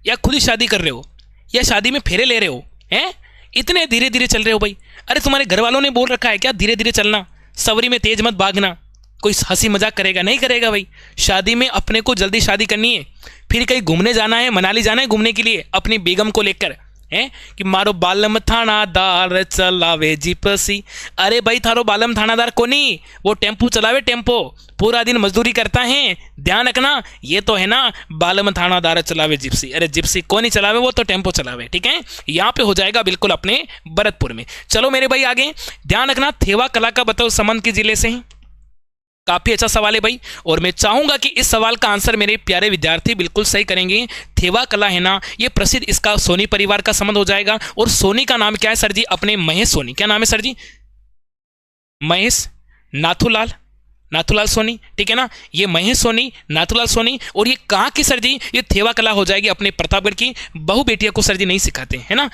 या खुद ही शादी कर रहे हो, या शादी में फेरे ले रहे हो? हैं, इतने धीरे धीरे चल रहे हो भाई? अरे तुम्हारे घर वालों ने बोल रखा है क्या धीरे धीरे चलना, सवरी में तेज मत भागना? कोई हंसी मजाक करेगा? नहीं करेगा भाई। शादी में अपने को जल्दी शादी करनी है, फिर कहीं घूमने जाना है, मनाली जाना है घूमने के लिए अपनी बेगम को लेकर, है कि मारो बालम थानादार चलावे जीपसी। अरे भाई थारो बालम थानादार को नहीं, वो टेम्पो चलावे, टेम्पो पूरा दिन मजदूरी करता है, ध्यान रखना। ये तो है ना बालम थानादार चलावे जिप्सी। अरे जिप्सी को नहीं चलावे, वो तो टेम्पो चलावे, ठीक है। यहाँ पे हो जाएगा बिल्कुल अपने भरतपुर में। चलो मेरे भाई आगे ध्यान रखना। थेवा कला का बताओ संबंध के जिले से है? काफी अच्छा सवाल है भाई, और मैं चाहूंगा कि इस सवाल का आंसर मेरे प्यारे विद्यार्थी बिल्कुल सही करेंगे। थेवा कला है ना, ये प्रसिद्ध, इसका सोनी परिवार का संबंध हो जाएगा। और सोनी का नाम क्या है सर जी? अपने महेश सोनी। क्या नाम है सर जी? महेश नाथूलाल, नाथूलाल सोनी, ठीक है ना। ये महेश सोनी, नाथूलाल सोनी। और ये कहाँ की सर जी? ये थेवा कला हो जाएगी अपने प्रतापगढ़ की। बहु बेटिया को सर जी नहीं सिखाते, है ना।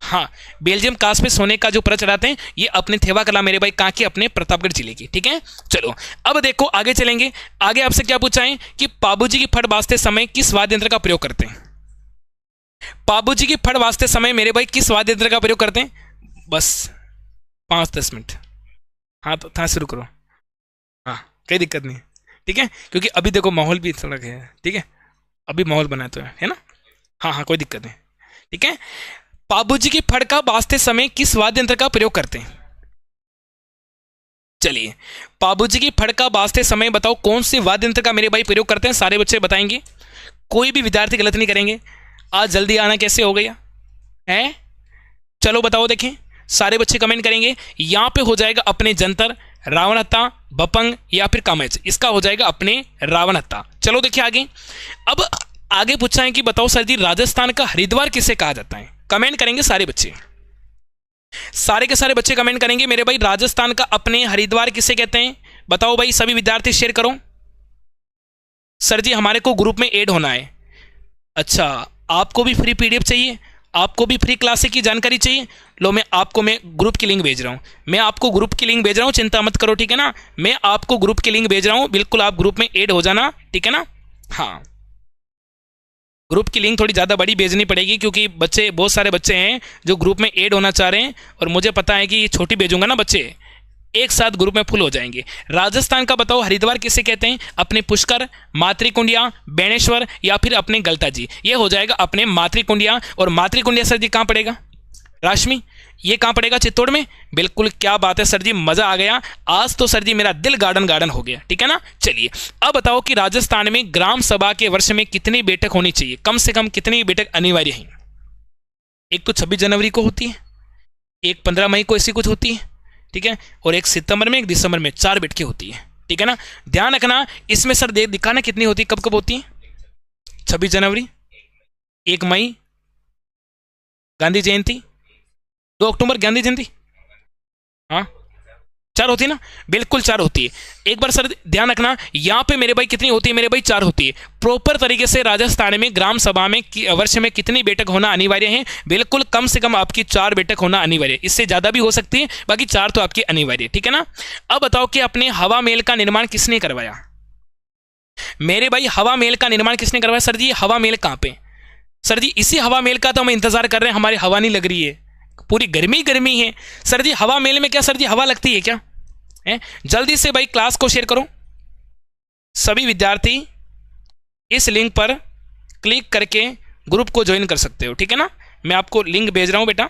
हाँ, बेल्जियम कास्ट पे सोने का जो पर्चा चढ़ाते हैं ये अपने थेवा कला मेरे भाई कहाँ की? अपने प्रतापगढ़ जिले की, ठीक है। चलो अब देखो आगे चलेंगे। आगे आपसे क्या पूछा है कि पाबूजी की फड़ बाजते समय किस वाद्य यंत्र का प्रयोग करते हैं? पाबूजी की फड़ बाजते समय मेरे भाई किस वाद्य यंत्र का प्रयोग करते हैं? बस 5-10 मिनट। हाँ तो था शुरू करो। हाँ कोई दिक्कत नहीं, ठीक है, क्योंकि अभी देखो माहौल भी थोड़ा है, ठीक है, अभी माहौल बना तो है ना। हाँ हाँ कोई दिक्कत नहीं, ठीक है। पाबूजी की फड़ का बाजते समय किस वाद्य यंत्र का प्रयोग करते हैं? चलिए पाबूजी की फड़ का बाजते समय बताओ कौन से वाद्य यंत्र का मेरे भाई प्रयोग करते हैं? सारे बच्चे बताएंगे, कोई भी विद्यार्थी गलत नहीं करेंगे। आज जल्दी आना कैसे हो गया है? चलो बताओ, देखें सारे बच्चे कमेंट करेंगे। यहां पे हो जाएगा अपने जंतर, रावण हत्ता, भपंग या फिर कामेच। इसका हो जाएगा अपने रावण हत्ता। चलो देखिए आगे। अब आगे पूछा है कि बताओ सर जी राजस्थान का हरिद्वार किसे कहा जाता है? कमेंट करेंगे सारे बच्चे, सारे के सारे बच्चे कमेंट करेंगे मेरे भाई राजस्थान का अपने हरिद्वार किसे कहते हैं? बताओ भाई, सभी विद्यार्थी शेयर करो। सर जी हमारे को ग्रुप में ऐड होना है। अच्छा, आपको भी फ्री पीडीएफ चाहिए, आपको भी फ्री क्लासेस की जानकारी चाहिए? लो मैं ग्रुप की लिंक भेज रहा हूं, मैं आपको ग्रुप की लिंक भेज रहा हूं, चिंता मत करो, ठीक है ना। मैं आपको ग्रुप की लिंक भेज रहा हूं, बिल्कुल आप ग्रुप में ऐड हो जाना, ठीक है ना। हाँ, ग्रुप की लिंक थोड़ी ज़्यादा बड़ी भेजनी पड़ेगी क्योंकि बच्चे, बहुत सारे बच्चे हैं जो ग्रुप में ऐड होना चाह रहे हैं, और मुझे पता है कि छोटी भेजूंगा ना, बच्चे एक साथ ग्रुप में फुल हो जाएंगे। राजस्थान का बताओ हरिद्वार किसे कहते हैं? अपने पुष्कर, मातृकुंडिया, बेणेश्वर या फिर अपने गलता जी। ये हो जाएगा अपने मातृकुंडिया। और मातृकुंडिया सर जी कहाँ पड़ेगा? राशमी, ये कहाँ पड़ेगा? चित्तौड़ में। बिल्कुल, क्या बात है सर जी, मजा आ गया आज तो सर जी, मेरा दिल गार्डन गार्डन हो गया, ठीक है ना। चलिए अब बताओ कि राजस्थान में ग्राम सभा के वर्ष में कितनी बैठक होनी चाहिए? कम से कम कितनी बैठक अनिवार्य है? एक तो 26 जनवरी को होती है, एक 15 मई को ऐसी कुछ होती है, ठीक है, और एक सितंबर में, एक दिसंबर में, 4 बैठकें होती है, ठीक है ना। ध्यान रखना इसमें सर दिखाना कितनी होती है, कब कब होती है? 26 जनवरी, 1 मई गांधी जयंती, 2 अक्टूबर गांधी जयंती, हाँ 4 होती है ना, बिल्कुल 4 होती है। एक बार सर ध्यान रखना, यहाँ पे मेरे भाई कितनी होती है, मेरे भाई 4 होती है। प्रॉपर तरीके से राजस्थान में ग्राम सभा में वर्ष में कितनी बैठक होना अनिवार्य है, बिल्कुल कम से कम आपकी 4 बैठक होना अनिवार्य है। इससे ज़्यादा भी हो सकती है, बाकी 4 तो आपकी अनिवार्य है, ठीक है ना। अब बताओ कि अपने हवा महल का निर्माण किसने करवाया। मेरे भाई हवा महल का निर्माण किसने करवाया। सर जी हवा महल कहाँ पे। सर जी इसी हवा महल का तो हम इंतजार कर रहे हैं, हमारी हवा नहीं लग रही है, पूरी गर्मी गर्मी है। सर जी हवा महल में क्या सर जी हवा लगती है क्या है। जल्दी से भाई क्लास को शेयर करो। सभी विद्यार्थी इस लिंक पर क्लिक करके ग्रुप को ज्वाइन कर सकते हो, ठीक है ना। मैं आपको लिंक भेज रहा हूं बेटा,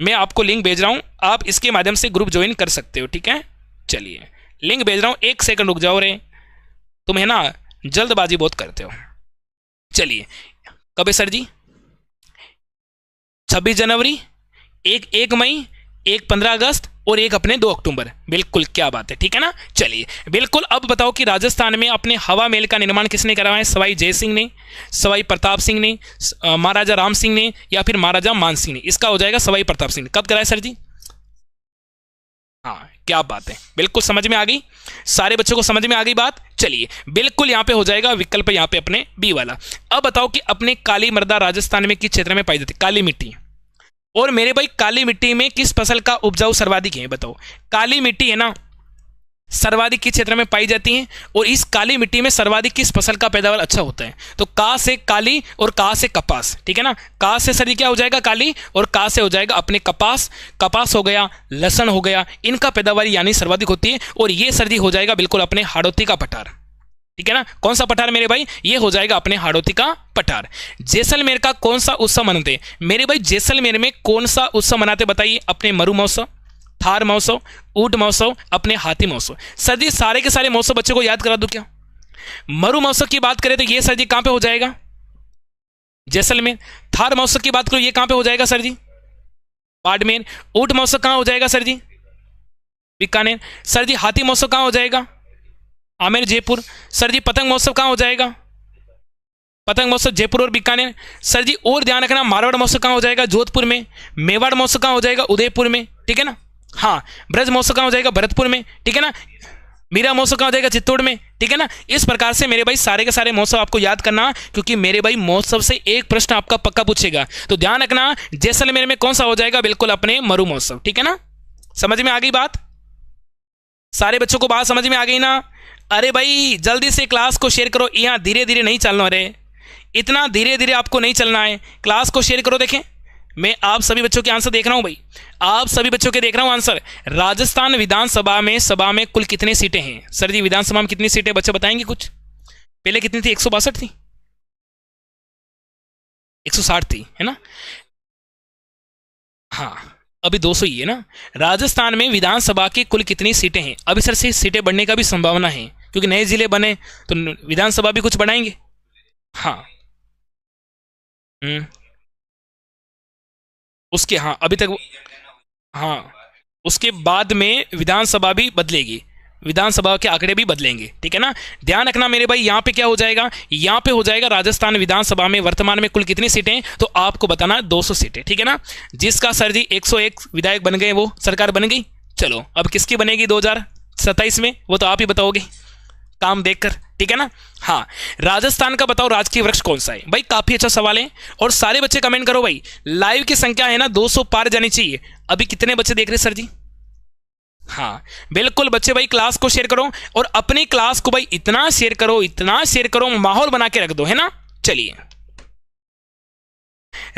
मैं आपको लिंक भेज रहा हूं, आप इसके माध्यम से ग्रुप ज्वाइन कर सकते हो, ठीक है। चलिए लिंक भेज रहा हूं, 1 सेकंड रुक जाओ रे, तुम है ना जल्दबाजी बहुत करते हो। चलिए कब है सर जी, 26 जनवरी, एक 1 मई, एक 15 अगस्त और एक अपने 2 अक्टूबर। बिल्कुल क्या बात है, ठीक है ना। चलिए बिल्कुल अब बताओ कि राजस्थान में अपने हवा महल का निर्माण किसने कराया है। सवाई जय सिंह ने, सवाई प्रताप सिंह ने, महाराजा राम सिंह ने या फिर महाराजा मान सिंह ने। इसका हो जाएगा सवाई प्रताप सिंह ने। कब कराया सर जी। हाँ क्या बात है, बिल्कुल समझ में आ गई, सारे बच्चों को समझ में आ गई बात। चलिए बिल्कुल यहाँ पे हो जाएगा विकल्प यहाँ पे अपने बी वाला। अब बताओ कि अपने काली मृदा राजस्थान में किस क्षेत्र में पाई जाती है। काली मिट्टी। और मेरे भाई काली मिट्टी में किस फसल का उपजाऊ सर्वाधिक है बताओ। काली मिट्टी है ना सर्वाधिक किस क्षेत्र में पाई जाती है, और इस काली मिट्टी में सर्वाधिक किस फसल का पैदावार अच्छा होता है। तो का से काली और का से कपास, ठीक है ना। का से सर क्या हो जाएगा काली, और का से हो जाएगा अपने कपास। कपास हो गया, लहसुन हो गया, इनका पैदावार यानी सर्वाधिक होती है। और ये सर जी हो जाएगा बिल्कुल अपने हाड़ौती का पठार, ठीक है ना। कौन सा पठार मेरे भाई, ये हो जाएगा अपने हाड़ौती का पठार। जैसलमेर का कौन सा उत्सव मनाते मेरे भाई, जैसलमेर में कौन सा उत्सव मनाते बताइए। अपने मरु महोत्सव, थार महोत्सव, ऊंट महोत्सव, अपने हाथी महोत्सव। सर जी सारे के सारे महोत्सव बच्चों को याद करा दूं क्या। मरु महोत्सव की बात करें तो ये सर जी कहां पे हो जाएगा, जैसलमेर। थार महोत्सव की बात करो ये कहां पे हो जाएगा सर जी, बाड़मेर। ऊंट महोत्सव कहां हो जाएगा सर जी, बीकानेर। सर जी हाथी महोत्सव कहां हो जाएगा, आमेर जयपुर। सर जी पतंग महोत्सव कहां हो जाएगा, पतंग महोत्सव जयपुर और बीकानेर। सर जी और ध्यान रखना मारवाड़ महोत्सव कहां हो जाएगा, जोधपुर में। मेवाड़ महोत्सव कहां हो जाएगा, उदयपुर में, ठीक है ना। हाँ ब्रज महोत्सव कहां हो जाएगा, भरतपुर में, ठीक है ना। मीरा महोत्सव कहां हो जाएगा, चित्तौड़ में, ठीक है ना। इस प्रकार से मेरे भाई सारे के सारे महोत्सव आपको याद करना, क्योंकि मेरे भाई महोत्सव से एक प्रश्न आपका पक्का पूछेगा। तो ध्यान रखना जैसलमेर में कौन सा हो जाएगा, बिल्कुल अपने मरु महोत्सव, ठीक है ना। समझ में आ गई बात, सारे बच्चों को बात समझ में आ गई ना। अरे भाई जल्दी से क्लास को शेयर करो, यहाँ धीरे धीरे नहीं चलना, अरे इतना धीरे धीरे आपको नहीं चलना है। क्लास को शेयर करो। देखें मैं आप सभी बच्चों के आंसर देख रहा हूं भाई, आप सभी बच्चों के देख रहा हूं आंसर। राजस्थान विधानसभा में कुल कितने सीटें हैं। सर जी विधानसभा में कितनी सीटें बच्चे बताएंगे कुछ। पहले कितनी थी, 162 थी, 160 थी, है ना। हाँ अभी 200 ही है ना। राजस्थान में विधानसभा की कुल कितनी सीटें हैं। अभी सर से सीटें बढ़ने का भी संभावना है, क्योंकि नए जिले बने तो विधानसभा भी कुछ बढ़ाएंगे। हाँ उसके हाँ अभी तक हाँ उसके बाद में विधानसभा भी बदलेगी, विधानसभा के आंकड़े भी बदलेंगे, ठीक है ना। ध्यान रखना मेरे भाई यहाँ पे क्या हो जाएगा, यहाँ पे हो जाएगा राजस्थान विधानसभा में वर्तमान में कुल कितनी सीटें, तो आपको बताना 200 सीटें, ठीक है ना। जिसका सर जी 101 विधायक बन गए, वो सरकार बन गई। चलो अब किसकी बनेगी 2027 में, वो तो आप ही बताओगे काम देखकर, ठीक है ना। हाँ राजस्थान का बताओ राजकीय वृक्ष कौन सा है भाई, काफी अच्छा सवाल है। और सारे बच्चे कमेंट करो भाई, लाइव की संख्या है ना 200 पार जानी चाहिए। अभी कितने बच्चे देख रहे सर जी। हाँ बिल्कुल बच्चे भाई क्लास को शेयर करो, और अपनी क्लास को भाई इतना शेयर करो, इतना शेयर करो, माहौल बना के रख दो, है ना। चलिए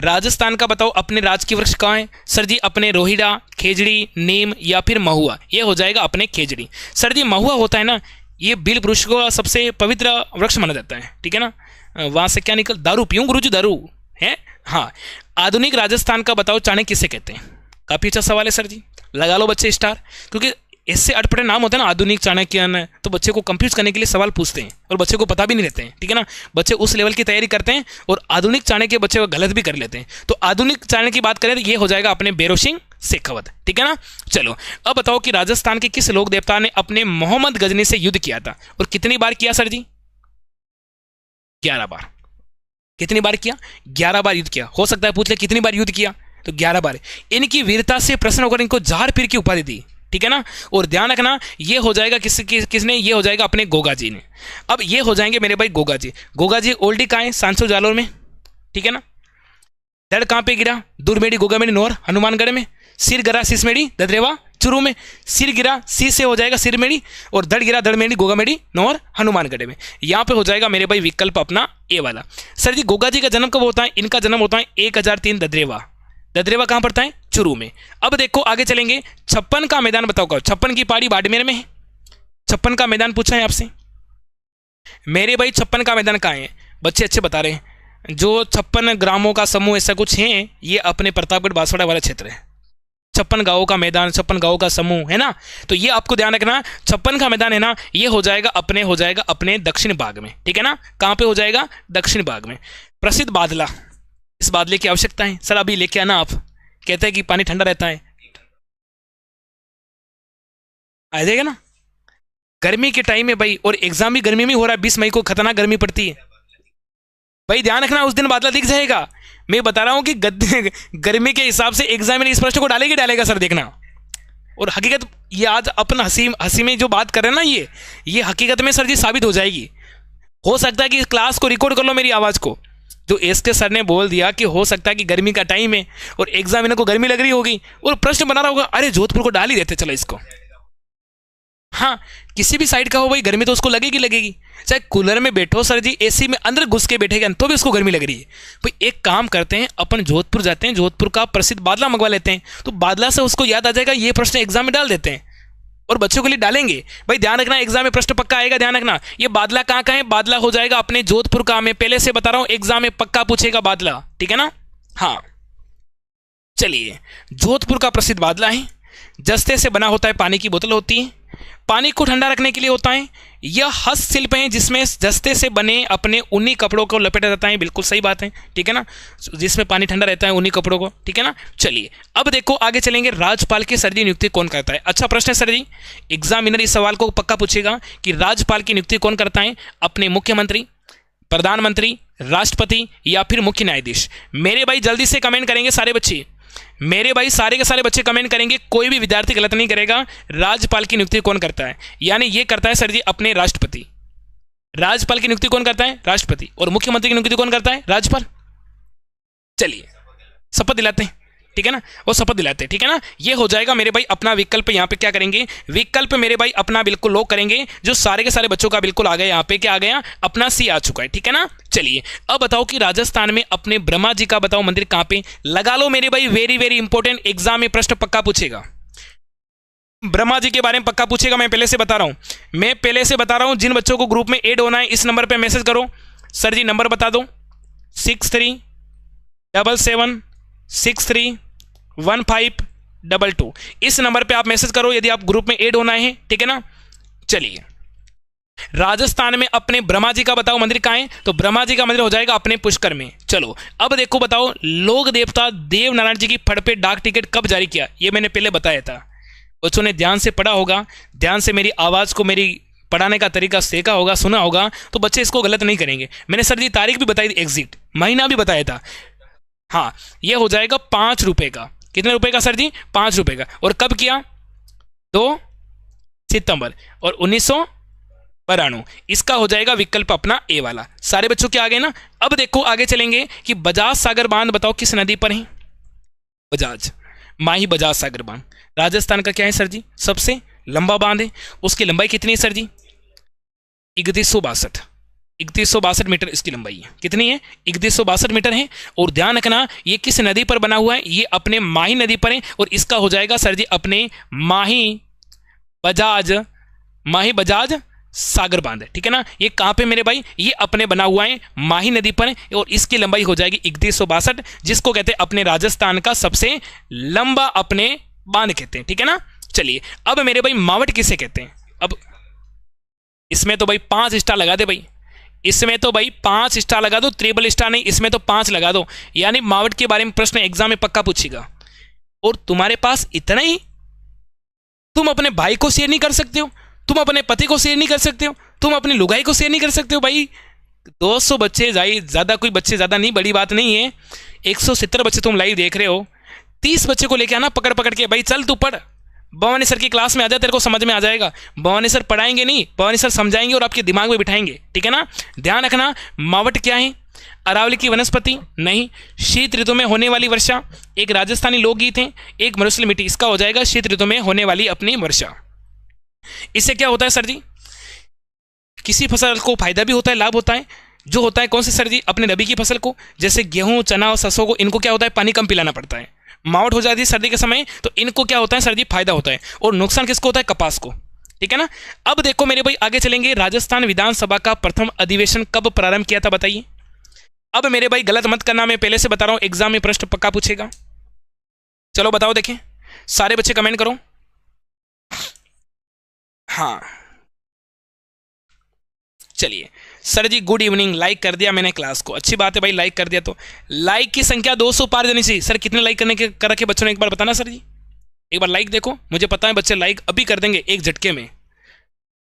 राजस्थान का बताओ अपने राजकीय वृक्ष कहाँ है। सर जी अपने रोहिड़ा, खेजड़ी, नीम या फिर महुआ। ये हो जाएगा अपने खेजड़ी। सर जी महुआ होता है ना, ये बिल पुरुष को सबसे पवित्र वृक्ष माना जाता है, ठीक है ना। वहां से क्या निकल, दारू पीऊं गुरुजी, दारू है। हाँ आधुनिक राजस्थान का बताओ चाणक्य किसे कहते हैं। काफी अच्छा सवाल है सर जी, लगा लो बच्चे स्टार, क्योंकि इससे अटपटे नाम होते हैं ना आधुनिक, चाणक्य, तो बच्चे को कंफ्यूज करने के लिए सवाल पूछते हैं और बच्चे को पता भी नहीं रहते हैं, ठीक है ना। बच्चे उस लेवल की तैयारी करते हैं और आधुनिक चाणक्य बच्चे को गलत भी कर लेते हैं। तो आधुनिक चाणक्य की बात करें तो ये हो जाएगा अपने बेरो सिंह शेखावत, ठीक है ना। चलो अब बताओ कि राजस्थान के किस लोक देवता ने अपने मोहम्मद गजनी से युद्ध किया था, और कितनी बार किया सर जी। 11 बार। कितनी बार किया, 11 बार युद्ध किया। हो सकता है पूछ ले कितनी बार युद्ध किया, तो 11 बार। इनकी वीरता से प्रश्न होकर इनको जार पीर की उपाधि दी, ठीक है ना। और ध्यान रखना ये हो जाएगा किसने, ये हो जाएगा अपने गोगा जी ने। अब ये हो जाएंगे मेरे भाई गोगा जी। गोगा जी ओल्डी कहाँ है, सांसो जालोर में, ठीक है ना। धड़ कहाँ पे गिरा, दूरमेड़ी गोगामेड़ी नोर हनुमानगढ़ में। सिर गिरा सिसमेड़ी ददरेवा चुरू में। सिर गिरा सी से हो जाएगा सिरमेड़ी, और धड़ गिरा धड़मेड़ी गोगामेड़ी नोर हनुमानगढ़ में। यहाँ पे हो जाएगा मेरे भाई विकल्प अपना ए वाला। सर जी गोगा जी का जन्म कब होता है, इनका जन्म होता है 1003 ददरेवा। ददरेवा कहाँ पड़ता है, चुरू में। अब देखो आगे चलेंगे, 56 का मैदान बताओ कब, 56 की पहाड़ी बाड़मेर में है। 56 का मैदान पूछा है आपसे मेरे भाई, 56 का मैदान कहाँ है, बच्चे अच्छे बता रहे हैं। जो 56 ग्रामों का समूह ऐसा कुछ है, ये अपने प्रतापगढ़ बांसवाड़ा वाला क्षेत्र है। 56 गांवों का मैदान, 56 गांवों का समूह है ना, तो ये आपको ध्यान रखना। 56 का मैदान है ना, ये हो जाएगा अपने दक्षिण भाग में, ठीक है ना। कहाँ पे हो जाएगा, दक्षिण भाग में। प्रसिद्ध बादला, इस बादले की आवश्यकता है सर, अभी लेके आना। आप कहते हैं कि पानी ठंडा रहता है, आ जाएगा ना गर्मी के टाइम में भाई, और एग्जाम भी गर्मी में हो रहा है। 20 मई को खतरनाक गर्मी पड़ती है भाई, ध्यान रखना उस दिन बादला दिख जाएगा। मैं बता रहा हूं कि गर्मी के हिसाब से एग्जाम में इस प्रश्न को डालेगा सर, देखना। और हकीकत ये आज अपन हंसी में जो बात कर रहे हैं ना, ये हकीकत में सर जी साबित हो जाएगी। हो सकता है कि क्लास को रिकॉर्ड कर लो, मेरी आवाज को, जो एसके सर ने बोल दिया कि हो सकता है कि गर्मी का टाइम है और एग्जामिनर को गर्मी लग रही होगी और प्रश्न बना रहा होगा, अरे जोधपुर को डाल ही देते चलो इसको। हाँ, किसी भी साइड का हो भाई, गर्मी तो उसको लगेगी। चाहे कूलर में बैठो सर जी, एसी में अंदर घुस के बैठेगा तो भी उसको गर्मी लग रही है भाई। एक काम करते हैं, अपन जोधपुर जाते हैं, जोधपुर का प्रसिद्ध बादला मंगवा लेते हैं, तो बादला से उसको याद आ जाएगा, ये प्रश्न एग्जाम में डाल देते हैं और बच्चों के लिए डालेंगे। भाई ध्यान रखना, एग्जाम में प्रश्न पक्का आएगा, ध्यान रखना। ये बादला कहाँ का है, बादला हो जाएगा अपने जोधपुर का। मैं पहले से बता रहा हूं, एग्जाम में पक्का पूछेगा बादला, ठीक है ना। हाँ चलिए, जोधपुर का प्रसिद्ध बादला है, जस्ते से बना होता है, पानी की बोतल होती है, पानी को ठंडा रखने के लिए होता है। यह हस्तशिल्प है जिसमें जस्ते से बने अपने ऊनी कपड़ों को लपेटा जाता है, बिल्कुल सही बात है, ठीक है ना, जिसमें पानी ठंडा रहता है ऊनी कपड़ों को, ठीक है ना। चलिए अब देखो आगे चलेंगे, राज्यपाल की सर जी नियुक्ति कौन करता है। अच्छा प्रश्न है सर जी, एग्जामिनर इस सवाल को पक्का पूछेगा कि राज्यपाल की नियुक्ति कौन करता है, अपने मुख्यमंत्री, प्रधानमंत्री, राष्ट्रपति या फिर मुख्य न्यायाधीश। मेरे भाई जल्दी से कमेंट करेंगे सारे बच्चे, मेरे भाई सारे के सारे बच्चे कमेंट करेंगे, कोई भी विद्यार्थी गलत नहीं करेगा। राज्यपाल की नियुक्ति कौन करता है, यानी ये करता है सर जी अपने राष्ट्रपति। राज्यपाल की नियुक्ति कौन करता है, राष्ट्रपति। और मुख्यमंत्री की नियुक्ति कौन करता है, राज्यपाल। चलिए शपथ दिलाते हैं, ठीक है ना, वो शपथ दिलाते हैं, ठीक है ना। ये हो जाएगा मेरे भाई अपना विकल्प। यहाँ पे क्या करेंगे, विकल्प मेरे भाई अपना बिल्कुल लॉक करेंगे। जो सारे के सारे बच्चों का बिल्कुल आ गया, यहाँ पे क्या आ गया, अपना सी आ चुका है, ठीक है ना। चलिए अब बताओ कि राजस्थान में अपने ब्रह्मा जी का बताओ मंदिर कहाँ पे, लगा लो मेरे भाई, वेरी वेरी इंपॉर्टेंट, एग्जाम में प्रश्न पक्का पूछेगा, ब्रह्मा जी के बारे में पक्का पूछेगा। मैं पहले से बता रहा हूं, जिन बच्चों को ग्रुप में ऐड होना है इस नंबर पे मैसेज करो, सर जी नंबर बता दो, 6377631522। इस नंबर पे आप मैसेज करो यदि आप ग्रुप में ऐड होना है, ठीक है ना। चलिए राजस्थान में अपने ब्रह्मा जी का बताओ मंदिर कहाँ है, तो ब्रह्मा जी का मंदिर हो जाएगा अपने पुष्कर में। चलो अब देखो बताओ, लोक देवता देव नारायण जी की फड़ पे डाक टिकट कब जारी किया, ये मैंने पहले बताया था। बच्चों ने ध्यान से पढ़ा होगा, ध्यान से मेरी आवाज को, मेरी पढ़ाने का तरीका सीखा होगा, सुना होगा, तो बच्चे इसको गलत नहीं करेंगे। मैंने सर जी तारीख भी बताई थी, एग्जिट महीना भी बताया था। हाँ ये हो जाएगा 5 रुपए का। कितने रुपए का सर जी, 5 रुपए का। और कब किया, 2 सितंबर और 1992। इसका हो जाएगा विकल्प अपना ए वाला। सारे बच्चों के आगे ना। अब देखो आगे चलेंगे कि बजाज सागर बांध बताओ किस नदी पर है, बजाज माही बजाज सागर बांध राजस्थान का क्या है सर जी, सबसे लंबा बांध है। उसकी लंबाई कितनी है सर जी, 3162 मीटर इसकी लंबाई है। कितनी है, 3162 मीटर है। और ध्यान रखना ये किस नदी पर बना हुआ है, ये अपने माही नदी पर है। और इसका हो जाएगा सर जी अपने माही बजाज सागर बांध है, ठीक है ना। ये कहाँ पे मेरे भाई, ये अपने बना हुआ है माही नदी पर, और इसकी लंबाई हो जाएगी 3162, जिसको कहते हैं अपने राजस्थान का सबसे लंबा अपने बांध कहते हैं, ठीक है ना। चलिए अब मेरे भाई मावट किसे कहते हैं। अब इसमें तो भाई 5 स्टार लगा दे भाई, इसमें तो भाई 5 स्टार लगा दो, ट्रिपल स्टार नहीं, इसमें तो 5 लगा दो। यानी मावट के बारे में प्रश्न एग्जाम में पक्का पूछेगा। और तुम्हारे पास इतना ही, तुम अपने भाई को शेयर नहीं कर सकते हो, तुम अपने पति को शेयर नहीं कर सकते हो, तुम अपनी लुगाई को शेयर नहीं कर सकते हो भाई। 200 बच्चे ज्यादा, कोई बच्चे ज्यादा नहीं, बड़ी बात नहीं है। 170 बच्चे तुम लाइव देख रहे हो, 30 बच्चे को लेके आना पकड़ पकड़ के, भाई चल तू पढ़, भवानी सर की क्लास में आ जा, तेरे को समझ में आ जाएगा। भवानी सर पढ़ाएंगे नहीं, भवानी सर समझाएंगे और आपके दिमाग में बिठाएंगे, ठीक है ना। ध्यान रखना, मावट क्या है? अरावली की वनस्पति नहीं। शीत ऋतु में होने वाली वर्षा, एक राजस्थानी लोकगीत है, एक मरुस्थल मिट्टी, इसका हो जाएगा शीत ऋतु में होने वाली अपनी वर्षा। इससे क्या होता है सर जी? किसी फसल को फायदा भी होता है, लाभ होता है। जो होता है कौन से सर जी? अपने रबी की फसल को, जैसे गेहूं, चना और सरसों को, इनको क्या होता है? पानी कम पिलाना पड़ता है। मावट हो जाती है सर्दी के समय, तो इनको क्या होता है सर जी? फायदा होता है। और नुकसान किसको होता है? कपास को, ठीक है ना। अब देखो मेरे भाई, आगे चलेंगे। राजस्थान विधानसभा का प्रथम अधिवेशन कब प्रारंभ किया था बताइए। अब मेरे भाई गलत मत करना, मैं पहले से बता रहा हूं, एग्जाम में प्रश्न पक्का पूछेगा। चलो बताओ, देखें सारे बच्चे कमेंट करो। हाँ चलिए सर जी, गुड इवनिंग, लाइक कर दिया मैंने क्लास को, अच्छी बात है भाई, लाइक कर दिया। तो लाइक की संख्या 200 पार जानी चाहिए। सर कितने लाइक करने के कर रखे बच्चों ने, एक बार बताना सर जी। एक बार लाइक देखो, मुझे पता है बच्चे लाइक अभी कर देंगे एक झटके में।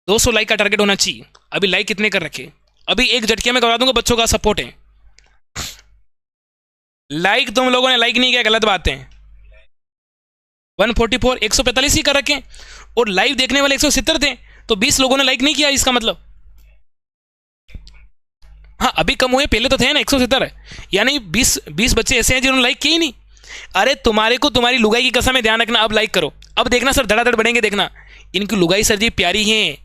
200 लाइक का टारगेट होना चाहिए। अभी लाइक कितने कर रखे? अभी एक झटके में करवा दूंगा, बच्चों का सपोर्ट है। लाइक तुम लोगों ने लाइक नहीं किया, गलत बात है। 144 145 ही कर रखे, और लाइव देखने वाले 170 थे, तो 20 लोगों ने लाइक नहीं किया, इसका मतलब। हाँ अभी कम हुए, पहले तो थे ना 170, यानी 20 बच्चे ऐसे हैं जिन्होंने लाइक किए ही नहीं। अरे तुम्हारे को तुम्हारी लुगाई की कसम है, ध्यान रखना। अब लाइक करो, अब देखना सर धड़ाधड़ बढ़ेंगे, देखना। इनकी लुगाई सर जी प्यारी है,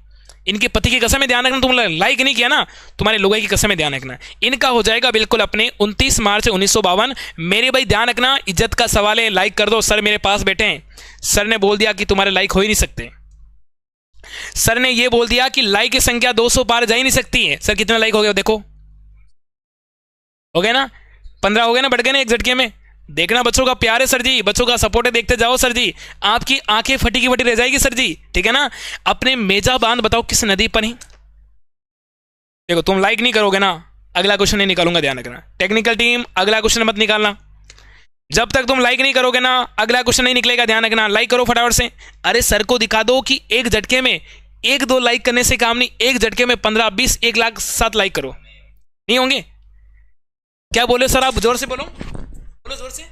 इनके पति की कसम है, ध्यान रखना। तुम लाइक नहीं किया ना, तुम्हारे लुगाई की कसम है, ध्यान रखना। इनका हो जाएगा बिल्कुल अपने 29 मार्च 1952। मेरे भाई ध्यान रखना, इज्जत का सवाल है, लाइक कर दो। सर मेरे पास बैठे हैं, सर ने बोल दिया कि तुम्हारे लाइक हो ही नहीं सकते। सर ने यह बोल दिया कि लाइक की संख्या 200 पार जा ही नहीं सकती है। सर कितना लाइक हो गया देखो, हो गया ना, 15 हो गया ना, बढ़ गए ना एक झटके में। देखना बच्चों का प्यार है सर जी, बच्चों का सपोर्ट है, देखते जाओ सर जी। आपकी आंखें फटी की फटी रह जाएगी सर जी, ठीक है ना। अपने मेजा बांध बताओ किस नदी पर है? देखो तुम लाइक नहीं करोगे ना, अगला क्वेश्चन नहीं निकालूंगा, ध्यान रखना। टेक्निकल टीम अगला क्वेश्चन मत निकालना, जब तक तुम लाइक नहीं करोगे ना अगला क्वेश्चन नहीं निकलेगा, ध्यान रखना। लाइक करो फटाफट से। अरे सर को दिखा दो कि एक झटके में 1-2 लाइक करने से काम नहीं, एक झटके में 15 20 1 लाख 7 लाइक करो, नहीं होंगे? क्या बोले सर आप? जोर से बोलो, बोलो जोर से।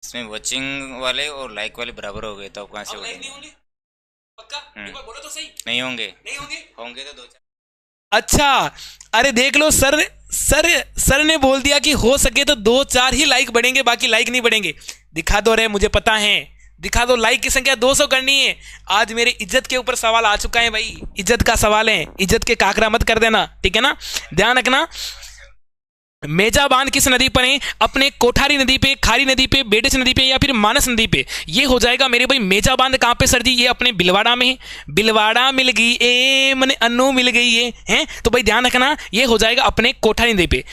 इसमें वॉचिंग वाले और लाइक वाले बराबर हो गए, तो कहां से लाइक नहीं होंगे? पक्का एक बार बोलो तो सही। नहीं होंगे, नहीं होंगे, होंगे तो 2-4। अच्छा अरे देख लो, सर ने बोल दिया कि हो सके तो 2-4 ही लाइक बढ़ेंगे, बाकी लाइक नहीं बढ़ेंगे। दिखा दो रे, मुझे पता है, दिखा दो। लाइक की संख्या 200 करनी है। आज मेरे इज्जत के ऊपर सवाल आ चुका है भाई, इज्जत का सवाल है, इज्जत के काकरा मत कर देना, ठीक है ना। ध्यान रखना, मेजा बांध किस नदी पर है? अपने कोठारी नदी पे, खारी नदी पे, बेडच नदी पे, या फिर मानस नदी पे। ये हो जाएगा मेरे भाई मेजा बांध कहां पे सर जी? ये अपने बिलवाड़ा में है। बिलवाड़ा मिल गई ए मने अन्नू मिल गई ये है, तो भाई ध्यान रखना, ये हो जाएगा अपने कोठारी नदी पे।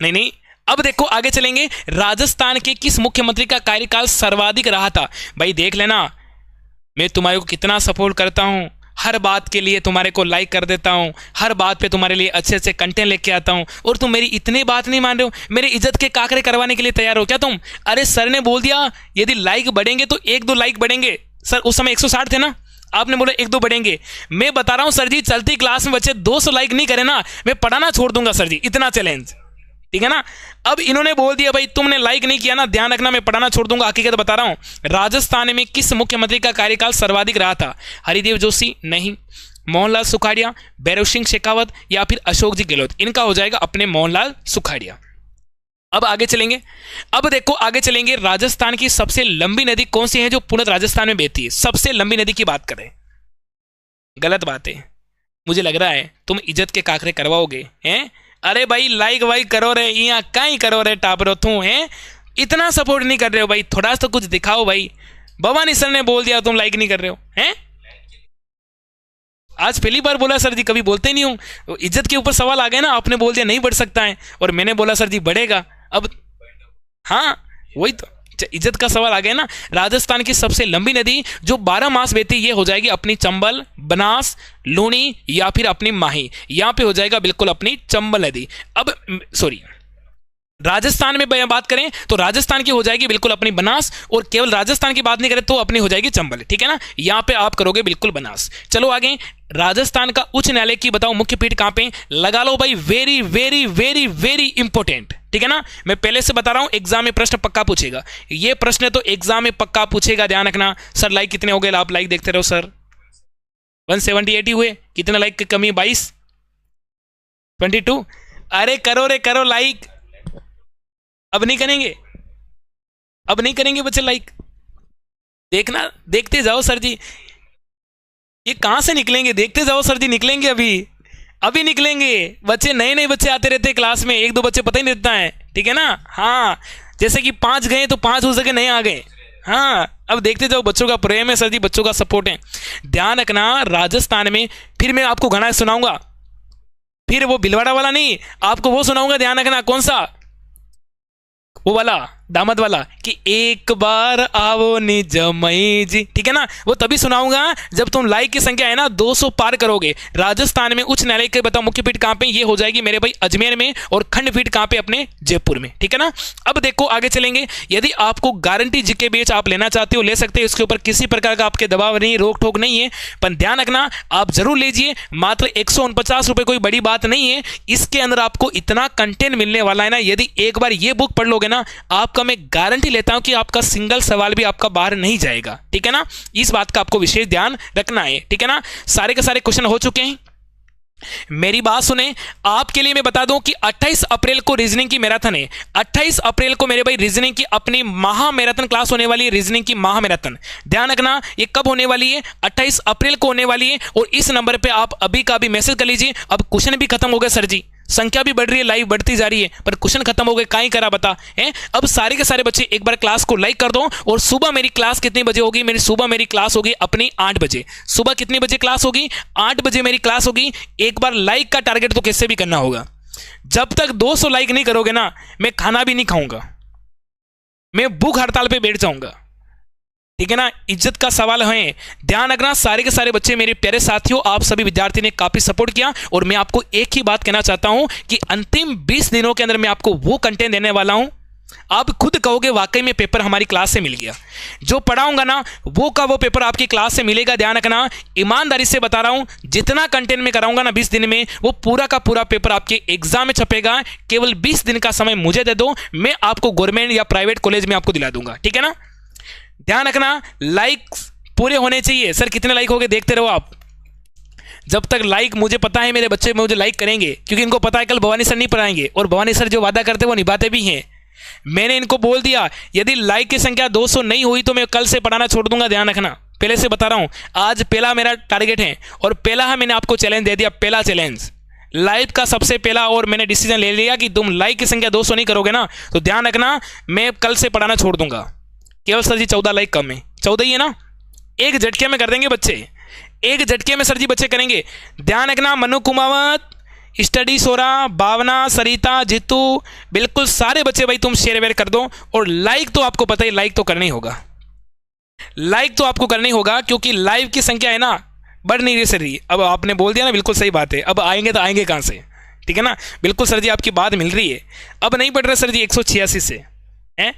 नहीं, अब देखो आगे चलेंगे। राजस्थान के किस मुख्यमंत्री का कार्यकाल सर्वाधिक रहा था? भाई देख लेना, मैं तुम्हारे को कितना सपोर्ट करता हूं, हर बात के लिए तुम्हारे को लाइक कर देता हूं, हर बात पे तुम्हारे लिए अच्छे अच्छे कंटेंट लेके आता हूं, और तुम मेरी इतनी बात नहीं मान रहे हो। मेरी इज्जत के काकरे करवाने के लिए तैयार हो क्या तुम? अरे सर ने बोल दिया यदि लाइक बढ़ेंगे तो 1-2 लाइक बढ़ेंगे। सर उस समय 160 थे ना, आपने बोला 1-2 बढ़ेंगे। मैं बता रहा हूं सर जी, चलती क्लास में बच्चे 200 लाइक नहीं करे ना, मैं पढ़ाना छोड़ दूंगा सर जी, इतना चैलेंज, ठीक है ना। अब इन्होंने बोल दिया भाई तुमने लाइक नहीं किया ना, ध्यान रखना, मैं पढ़ाना छोड़ दूंगा। हकीकत बता रहा हूं। राजस्थान में किस मुख्यमंत्री का कार्यकाल सर्वाधिक रहा था? हरिदेव जोशी नहीं, मोहनलाल सुखाड़िया, भैरव सिंह शेखावत, या फिर अशोक जी गहलोत। इनका हो जाएगा अपने मोहनलाल सुखाड़िया। अब आगे चलेंगे, अब देखो आगे चलेंगे। राजस्थान की सबसे लंबी नदी कौन सी है जो पूर्ण राजस्थान में बहती है? सबसे लंबी नदी की बात करें, गलत बात है, मुझे लग रहा है तुम इज्जत के काकरे करवाओगे हैं। अरे भाई लाइक वाइक करो रे, यहाँ कहीं करो रे टापरो तू हैं, इतना सपोर्ट नहीं कर रहे हो भाई, थोड़ा सा तो कुछ दिखाओ भाई। भवानी सर ने बोल दिया तुम लाइक नहीं कर रहे हो हैं। आज पहली बार बोला सर जी, कभी बोलते नहीं हूं। इज्जत के ऊपर सवाल आ गए ना, आपने बोल दिया नहीं बढ़ सकता है, और मैंने बोला सर जी बढ़ेगा। अब हाँ वही तो, इज्जत का सवाल आ गया ना। राजस्थान की सबसे लंबी नदी जो 12 मास बहती, ये हो जाएगी अपनी चंबल, बनास, लूनी, या फिर अपनी माही। यहां पे हो जाएगा बिल्कुल अपनी चंबल नदी। अब सॉरी, राजस्थान में बात करें तो राजस्थान की हो जाएगी बिल्कुल अपनी बनास, और केवल राजस्थान की बात नहीं करें तो अपनी हो जाएगी चंबल, ठीक है ना। यहां पे आप करोगे बिल्कुल बनास। चलो आगे, राजस्थान का उच्च न्यायालय की बताओ मुख्य पीठ कहां पे? लगा लो भाई, very very very very important. ठीक है ना। मैं पहले से बता रहा हूं एग्जाम में प्रश्न पक्का पूछेगा, ये प्रश्न तो एग्जाम में पक्का पूछेगा, ध्यान रखना। सर लाइक कितने हो गए, आप लाइक देखते रहो सर। 178 हुए, कितने लाइक की कमी, 22 22। अरे करो रे करो लाइक। अब नहीं करेंगे, अब नहीं करेंगे बच्चे लाइक, देखना, देखते जाओ सर जी। ये कहां से निकलेंगे, देखते जाओ सर जी, निकलेंगे अभी निकलेंगे। बच्चे नए नए बच्चे आते रहते हैं क्लास में, एक दो बच्चे पता ही नहीं रहता है, ठीक है ना। हाँ, जैसे कि 5 गए तो 5 हो सके नए आ गए। हाँ, अब देखते जाओ, बच्चों का प्रेम है सर जी, बच्चों का सपोर्ट है। ध्यान रखना, राजस्थान में फिर मैं आपको गाना सुनाऊंगा, फिर वो भिलवाड़ा वाला नहीं, आपको वो सुनाऊंगा, ध्यान रखना। कौन सा, वो वाला दामद वाला, कि एक बार आओ निज मई जी, ठीक है ना। वो तभी सुनाऊंगा जब तुम लाइक की संख्या है ना 200 पार करोगे। राजस्थान में उच्च न्यायालय के बताओ मुख्य पीठ कहां पे, ये हो जाएगी मेरे भाई अजमेर में, और खंडपीठ कहां पे, अपने जयपुर में, ठीक है ना। अब देखो आगे चलेंगे। यदि आपको गारंटी जीके बेच आप लेना चाहते हो ले सकते हो, इसके ऊपर किसी प्रकार का आपके दबाव नहीं, रोक टोक नहीं है, पर ध्यान रखना आप जरूर लीजिए। मात्र 149 रुपए कोई बड़ी बात नहीं है, इसके अंदर आपको इतना कंटेंट मिलने वाला है ना। यदि एक बार ये बुक पढ़ लोगे ना, आपका मैं गारंटी लेता हूं कि आपका सिंगल सवाल भी आपका बाहर नहीं जाएगा, ठीक है ना। इस बात का आपको विशेष ध्यान रखना है, ठीक है ना। सारे के सारे क्वेश्चन हो चुके हैं, मेरी बात सुने। आपके लिए मैं बता दूं कि 28 अप्रैल को रीजनिंग की मैराथन है। 28 अप्रैल को मेरे भाई रीजनिंग की अपनी महा मैराथन क्लास होने वाली है, रीजनिंग की महा मैराथन। ध्यान रखना, ये कब होने वाली है, 28 अप्रैल को होने वाली है। और इस नंबर पे आप अभी का अभी मैसेज कर लीजिए। अब क्वेश्चन भी खत्म हो गए सर जी, संख्या भी बढ़ रही है, लाइव बढ़ती जा रही है, पर क्वेश्चन खत्म हो गए, काई करा बता है। अब सारे के सारे बच्चे एक बार क्लास को लाइक कर दो। और सुबह मेरी क्लास कितने बजे होगी, सुबह मेरी क्लास होगी अपनी 8 बजे। सुबह कितने बजे क्लास होगी, 8 बजे मेरी क्लास होगी। एक बार लाइक का टारगेट तो कैसे भी करना होगा। जब तक 200 लाइक नहीं करोगे ना, मैं खाना भी नहीं खाऊंगा, मैं भूख हड़ताल पे बैठ जाऊंगा, ठीक है ना। इज्जत का सवाल है, ध्यान रखना। सारे के सारे बच्चे मेरे प्यारे साथियों, आप सभी विद्यार्थी ने काफी सपोर्ट किया। और मैं आपको एक ही बात कहना चाहता हूं कि अंतिम 20 दिनों के अंदर मैं आपको वो कंटेंट देने वाला हूं, आप खुद कहोगे वाकई में पेपर हमारी क्लास से मिल गया। जो पढ़ाऊंगा ना वो का वो पेपर आपकी क्लास से मिलेगा। ध्यान रखना, ईमानदारी से बता रहा हूं, जितना कंटेंट में कराऊंगा ना 20 दिन में, वो पूरा का पूरा पेपर आपके एग्जाम में छपेगा। केवल 20 दिन का समय मुझे दे दो, मैं आपको गवर्नमेंट या प्राइवेट कॉलेज में आपको दिला दूंगा, ठीक है ना। ध्यान रखना, लाइक्स पूरे होने चाहिए। सर कितने लाइक हो गए, देखते रहो आप। जब तक लाइक, मुझे पता है मेरे बच्चे मुझे लाइक करेंगे, क्योंकि इनको पता है कल भवानी सर नहीं पढ़ाएंगे, और भवानी सर जो वादा करते हैं वो निभाते भी हैं। मैंने इनको बोल दिया, यदि लाइक की संख्या 200 नहीं हुई तो मैं कल से पढ़ाना छोड़ दूंगा। ध्यान रखना, पहले से बता रहा हूं, आज पहला मेरा टारगेट है, और पहला मैंने आपको चैलेंज दे दिया, पहला चैलेंज लाइव का सबसे पहला। और मैंने डिसीजन ले लिया कि तुम लाइक की संख्या 200 नहीं करोगे ना, तो ध्यान रखना मैं कल से पढ़ाना छोड़ दूंगा। केवल सर जी 14 लाइक कम है, 14 ही है ना, एक झटके में कर देंगे बच्चे, एक झटके में सर जी बच्चे करेंगे। ध्यान रखना, मनु कुमावत, स्टडी सोरा, भावना, सरिता, जीतू, बिल्कुल सारे बच्चे भाई तुम शेयर वेयर कर दो। और लाइक तो आपको पता है, लाइक तो करना ही होगा, लाइक तो आपको करना ही होगा, क्योंकि लाइव की संख्या है ना बढ़ नहीं रही सर जी। अब आपने बोल दिया ना, बिल्कुल सही बात है। अब आएंगे तो आएंगे कहां से, ठीक है ना। बिल्कुल सर जी आपकी बात मिल रही है। अब नहीं बढ़ रहे सर जी 186 से है।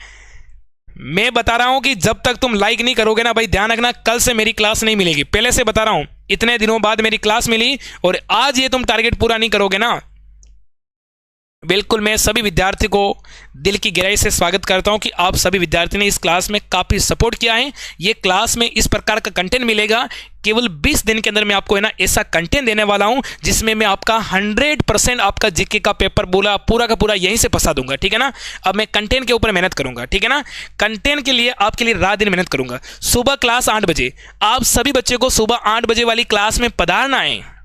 मैं बता रहा हूं कि जब तक तुम लाइक नहीं करोगे ना भाई, ध्यान रखना कल से मेरी क्लास नहीं मिलेगी। पहले से बता रहा हूं, इतने दिनों बाद मेरी क्लास मिली, और आज ये तुम टारगेट पूरा नहीं करोगे ना, बिल्कुल मैं सभी विद्यार्थी को दिल की गहराई से स्वागत करता हूं कि आप सभी विद्यार्थी ने इस क्लास में काफ़ी सपोर्ट किया है। ये क्लास में इस प्रकार का कंटेंट मिलेगा। केवल 20 दिन के अंदर मैं आपको है ना ऐसा कंटेंट देने वाला हूं, जिसमें मैं आपका 100% आपका जीके का पेपर बोला पूरा का पूरा यहीं से फंसा दूंगा, ठीक है ना। अब मैं कंटेंट के ऊपर मेहनत करूंगा, ठीक है ना। कंटेंट के लिए आपके लिए रात दिन मेहनत करूंगा। सुबह क्लास 8 बजे, आप सभी बच्चे को सुबह 8 बजे वाली क्लास में पधारना है।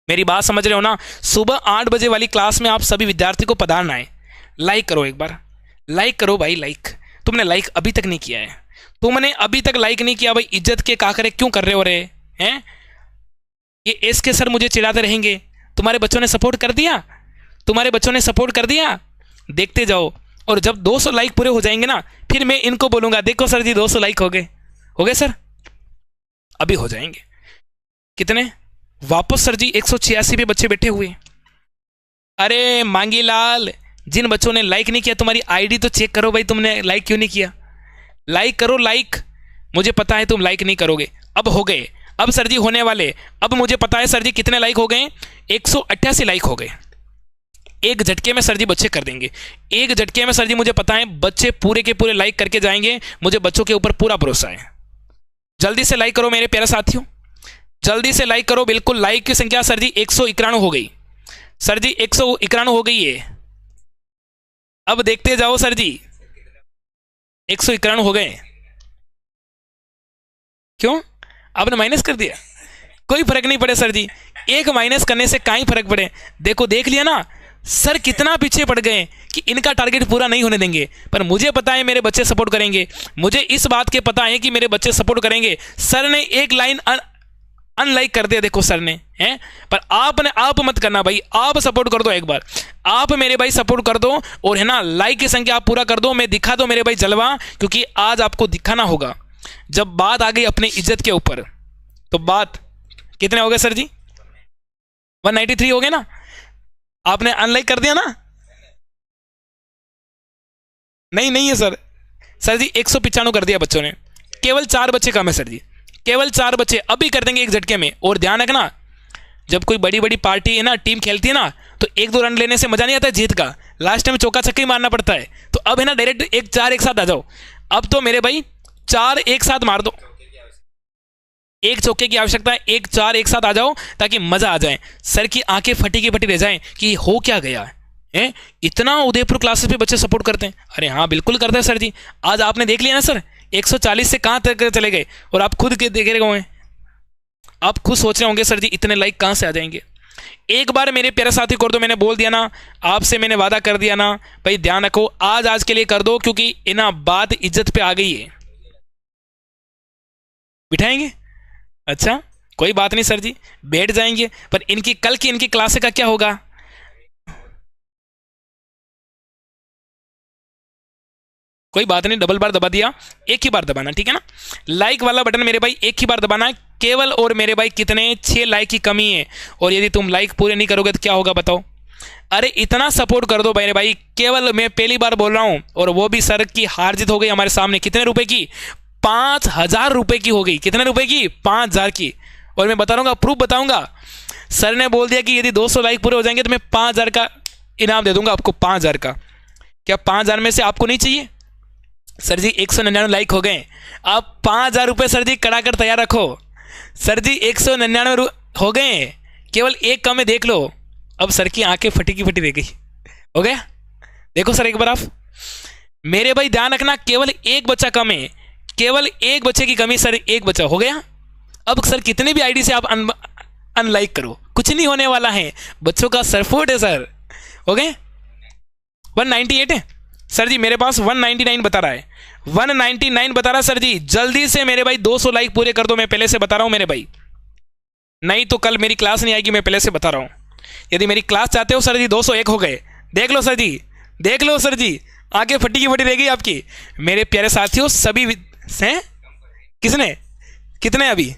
मेरी बात समझ रहे हो ना, सुबह 8 बजे वाली क्लास में आप सभी विद्यार्थी को पधारना है। लाइक करो, एक बार लाइक करो भाई, लाइक। तुमने लाइक अभी तक नहीं किया है, तुमने अभी तक लाइक नहीं किया भाई, इज्जत के काकरे क्यों कर रहे हो रे हैं। ये एस के सर मुझे चिढ़ाते रहेंगे, तुम्हारे बच्चों ने सपोर्ट कर दिया, तुम्हारे बच्चों ने सपोर्ट कर दिया, देखते जाओ। और जब 200 लाइक पूरे हो जाएंगे ना, फिर मैं इनको बोलूंगा देखो सर जी 200 लाइक हो गए सर, अभी हो जाएंगे। कितने वापस सर जी 186 पे बच्चे बैठे हुए। अरे मांगी लाल, जिन बच्चों ने लाइक नहीं किया तुम्हारी आईडी तो चेक करो भाई, तुमने लाइक क्यों नहीं किया। लाइक करो, लाइक। मुझे पता है तुम लाइक नहीं करोगे। अब हो गए, अब सर जी होने वाले। अब मुझे पता है सर जी कितने लाइक हो गए, 188 लाइक हो गए, एक झटके में सर जी बच्चे कर देंगे, एक झटके में सर जी मुझे पता है बच्चे पूरे के पूरे लाइक करके जाएंगे, मुझे बच्चों के ऊपर पूरा भरोसा है। जल्दी से लाइक करो मेरे प्यारे साथियों, जल्दी से लाइक करो। बिल्कुल लाइक की संख्या सर जी 191 हो गई, सर जी 191 हो गई है। अब देखते जाओ सर जी, 191 हो गए। क्यों आपने माइनस कर दिया? कोई फर्क नहीं पड़े सर जी, एक माइनस करने से कहीं फर्क पड़े। देखो देख लिया ना सर कितना पीछे पड़ गए कि इनका टारगेट पूरा नहीं होने देंगे, पर मुझे पता है मेरे बच्चे सपोर्ट करेंगे, मुझे इस बात के पता है कि मेरे बच्चे सपोर्ट करेंगे। सर ने एक लाइन अनलाइक कर दिया, देखो सर ने, हैं, पर आपने, आप मत करना भाई, आप सपोर्ट कर दो एक बार, आप मेरे भाई सपोर्ट कर दो और है ना लाइक की संख्या आप पूरा कर दो। मैं दिखा दो मेरे भाई जलवा, क्योंकि आज आपको दिखाना होगा। जब बात आ गई अपनी इज्जत के ऊपर तो बात कितने हो गए सर जी? 193 हो गए ना? आपने अनलाइक कर दिया ना? नहीं है सर, सर जी 195 कर दिया बच्चों ने, केवल 4 बच्चे कम है सर जी, केवल 4 बच्चे अभी कर देंगे एक झटके में। और ध्यान रखना जब कोई बड़ी बड़ी पार्टी है ना, टीम खेलती है ना, तो 1-2 रन लेने से मजा नहीं आता जीत का, लास्ट टाइम चौका छक्का ही मारना पड़ता है। तो अब है ना डायरेक्ट 4 एक साथ आ जाओ। अब तो मेरे भाई 4 एक साथ मार दो, एक चौके की आवश्यकता है, 4 एक साथ आ जाओ ताकि मजा आ जाए। सर की आंखें फटी की फटी रह जाएं कि हो क्या गया है, इतना उदयपुर क्लासेस पे बच्चे सपोर्ट करते हैं। अरे हाँ बिल्कुल करते हैं सर जी, आज आपने देख लिया ना सर 140 से कहां तक चले गए, और आप खुद के देख रहे हैं, आप खुद सोच रहे होंगे सर जी इतने लाइक कहां से आ जाएंगे। एक बार मेरे प्यारे साथी कर दो, मैंने बोल दिया ना, आपसे मैंने वादा कर दिया ना भाई, ध्यान रखो आज के लिए कर दो, क्योंकि इना बात इज्जत पे आ गई है। बिठाएंगे? अच्छा कोई बात नहीं सर जी, बैठ जाएंगे, पर इनकी कल की इनकी क्लास का क्या होगा? कोई बात नहीं, डबल बार दबा दिया, एक ही बार दबाना, ठीक है ना? लाइक वाला बटन मेरे भाई एक ही बार दबाना है केवल। और मेरे भाई कितने 6 लाइक की कमी है, और यदि तुम लाइक पूरे नहीं करोगे तो क्या होगा बताओ? अरे इतना सपोर्ट कर दो मेरे भाई, केवल मैं पहली बार बोल रहा हूं, और वो भी सर की हार जीत हो गई हमारे सामने। कितने रुपए की? 5000 रुपए की हो गई। कितने रुपए की? 5000 की। और मैं बता रहा हूँ, प्रूफ बताऊंगा। सर ने बोल दिया कि यदि 200 लाइक पूरे हो जाएंगे तो मैं 5000 का इनाम दे दूंगा आपको, 5000 का। क्या 5000 में से आपको नहीं चाहिए? सर जी 199 लाइक हो गए, आप 5000 रुपये सर जी कड़ा कर तैयार रखो। सर जी 199 हो गए, केवल एक कम है, देख लो। अब सर की आंखें फटी की फटी रह गई, हो गया? देखो सर एक बार आप मेरे भाई ध्यान रखना, केवल एक बच्चा कम है, केवल एक बच्चे की कमी सर, एक बच्चा हो गया। अब सर कितने भी आईडी से आप अनलाइक करो, कुछ नहीं होने वाला है, बच्चों का सपोर्ट है सर। हो गए? 198 है सर जी, मेरे पास 199 बता रहा है, 199 बता रहा सर जी। जल्दी से मेरे भाई 200 लाइक पूरे कर दो, मैं पहले से बता रहा हूं मेरे भाई, नहीं तो कल मेरी क्लास नहीं आएगी, मैं पहले से बता रहा हूं। यदि मेरी क्लास चाहते हो सर जी, 201 हो गए, देख लो सर जी, देख लो सर जी, आगे फटी की फटी रह गई आपकी। मेरे प्यारे साथियों सभी हैं, किसने कितने अभी?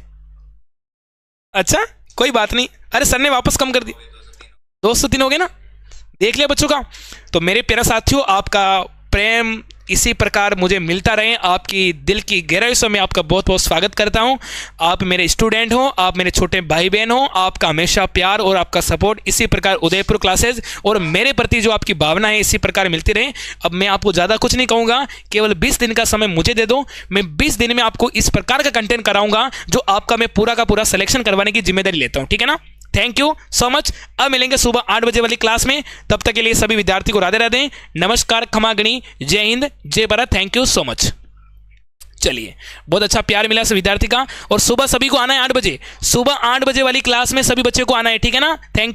अच्छा कोई बात नहीं, अरे सर ने वापस कम कर दी, 203 हो गए ना, देख लिया बच्चों का। तो मेरे प्यारे साथियों आपका प्रेम इसी प्रकार मुझे मिलता रहे, आपकी दिल की गहराई से मैं आपका बहुत बहुत स्वागत करता हूं। आप मेरे स्टूडेंट हो, आप मेरे छोटे भाई बहन हो, आपका हमेशा प्यार और आपका सपोर्ट इसी प्रकार उदयपुर क्लासेस और मेरे प्रति जो आपकी भावना है इसी प्रकार मिलती रहे। अब मैं आपको ज़्यादा कुछ नहीं कहूँगा, केवल 20 दिन का समय मुझे दे दो, मैं 20 दिन में आपको इस प्रकार का कंटेंट कराऊंगा जो आपका मैं पूरा का पूरा सिलेक्शन करवाने की जिम्मेदारी लेता हूँ, ठीक है ना? Thank you so much. अब मिलेंगे सुबह 8 बजे वाली क्लास में, तब तक के लिए सभी विद्यार्थी को राधे राधे, नमस्कार, खमा गणी, जय हिंद, जय Bharat, thank you so much. चलिए बहुत अच्छा प्यार मिला सभी विद्यार्थी का, और सुबह सभी को आना है 8 बजे, सुबह 8 बजे वाली क्लास में सभी बच्चों को आना है, ठीक है ना? Thank you.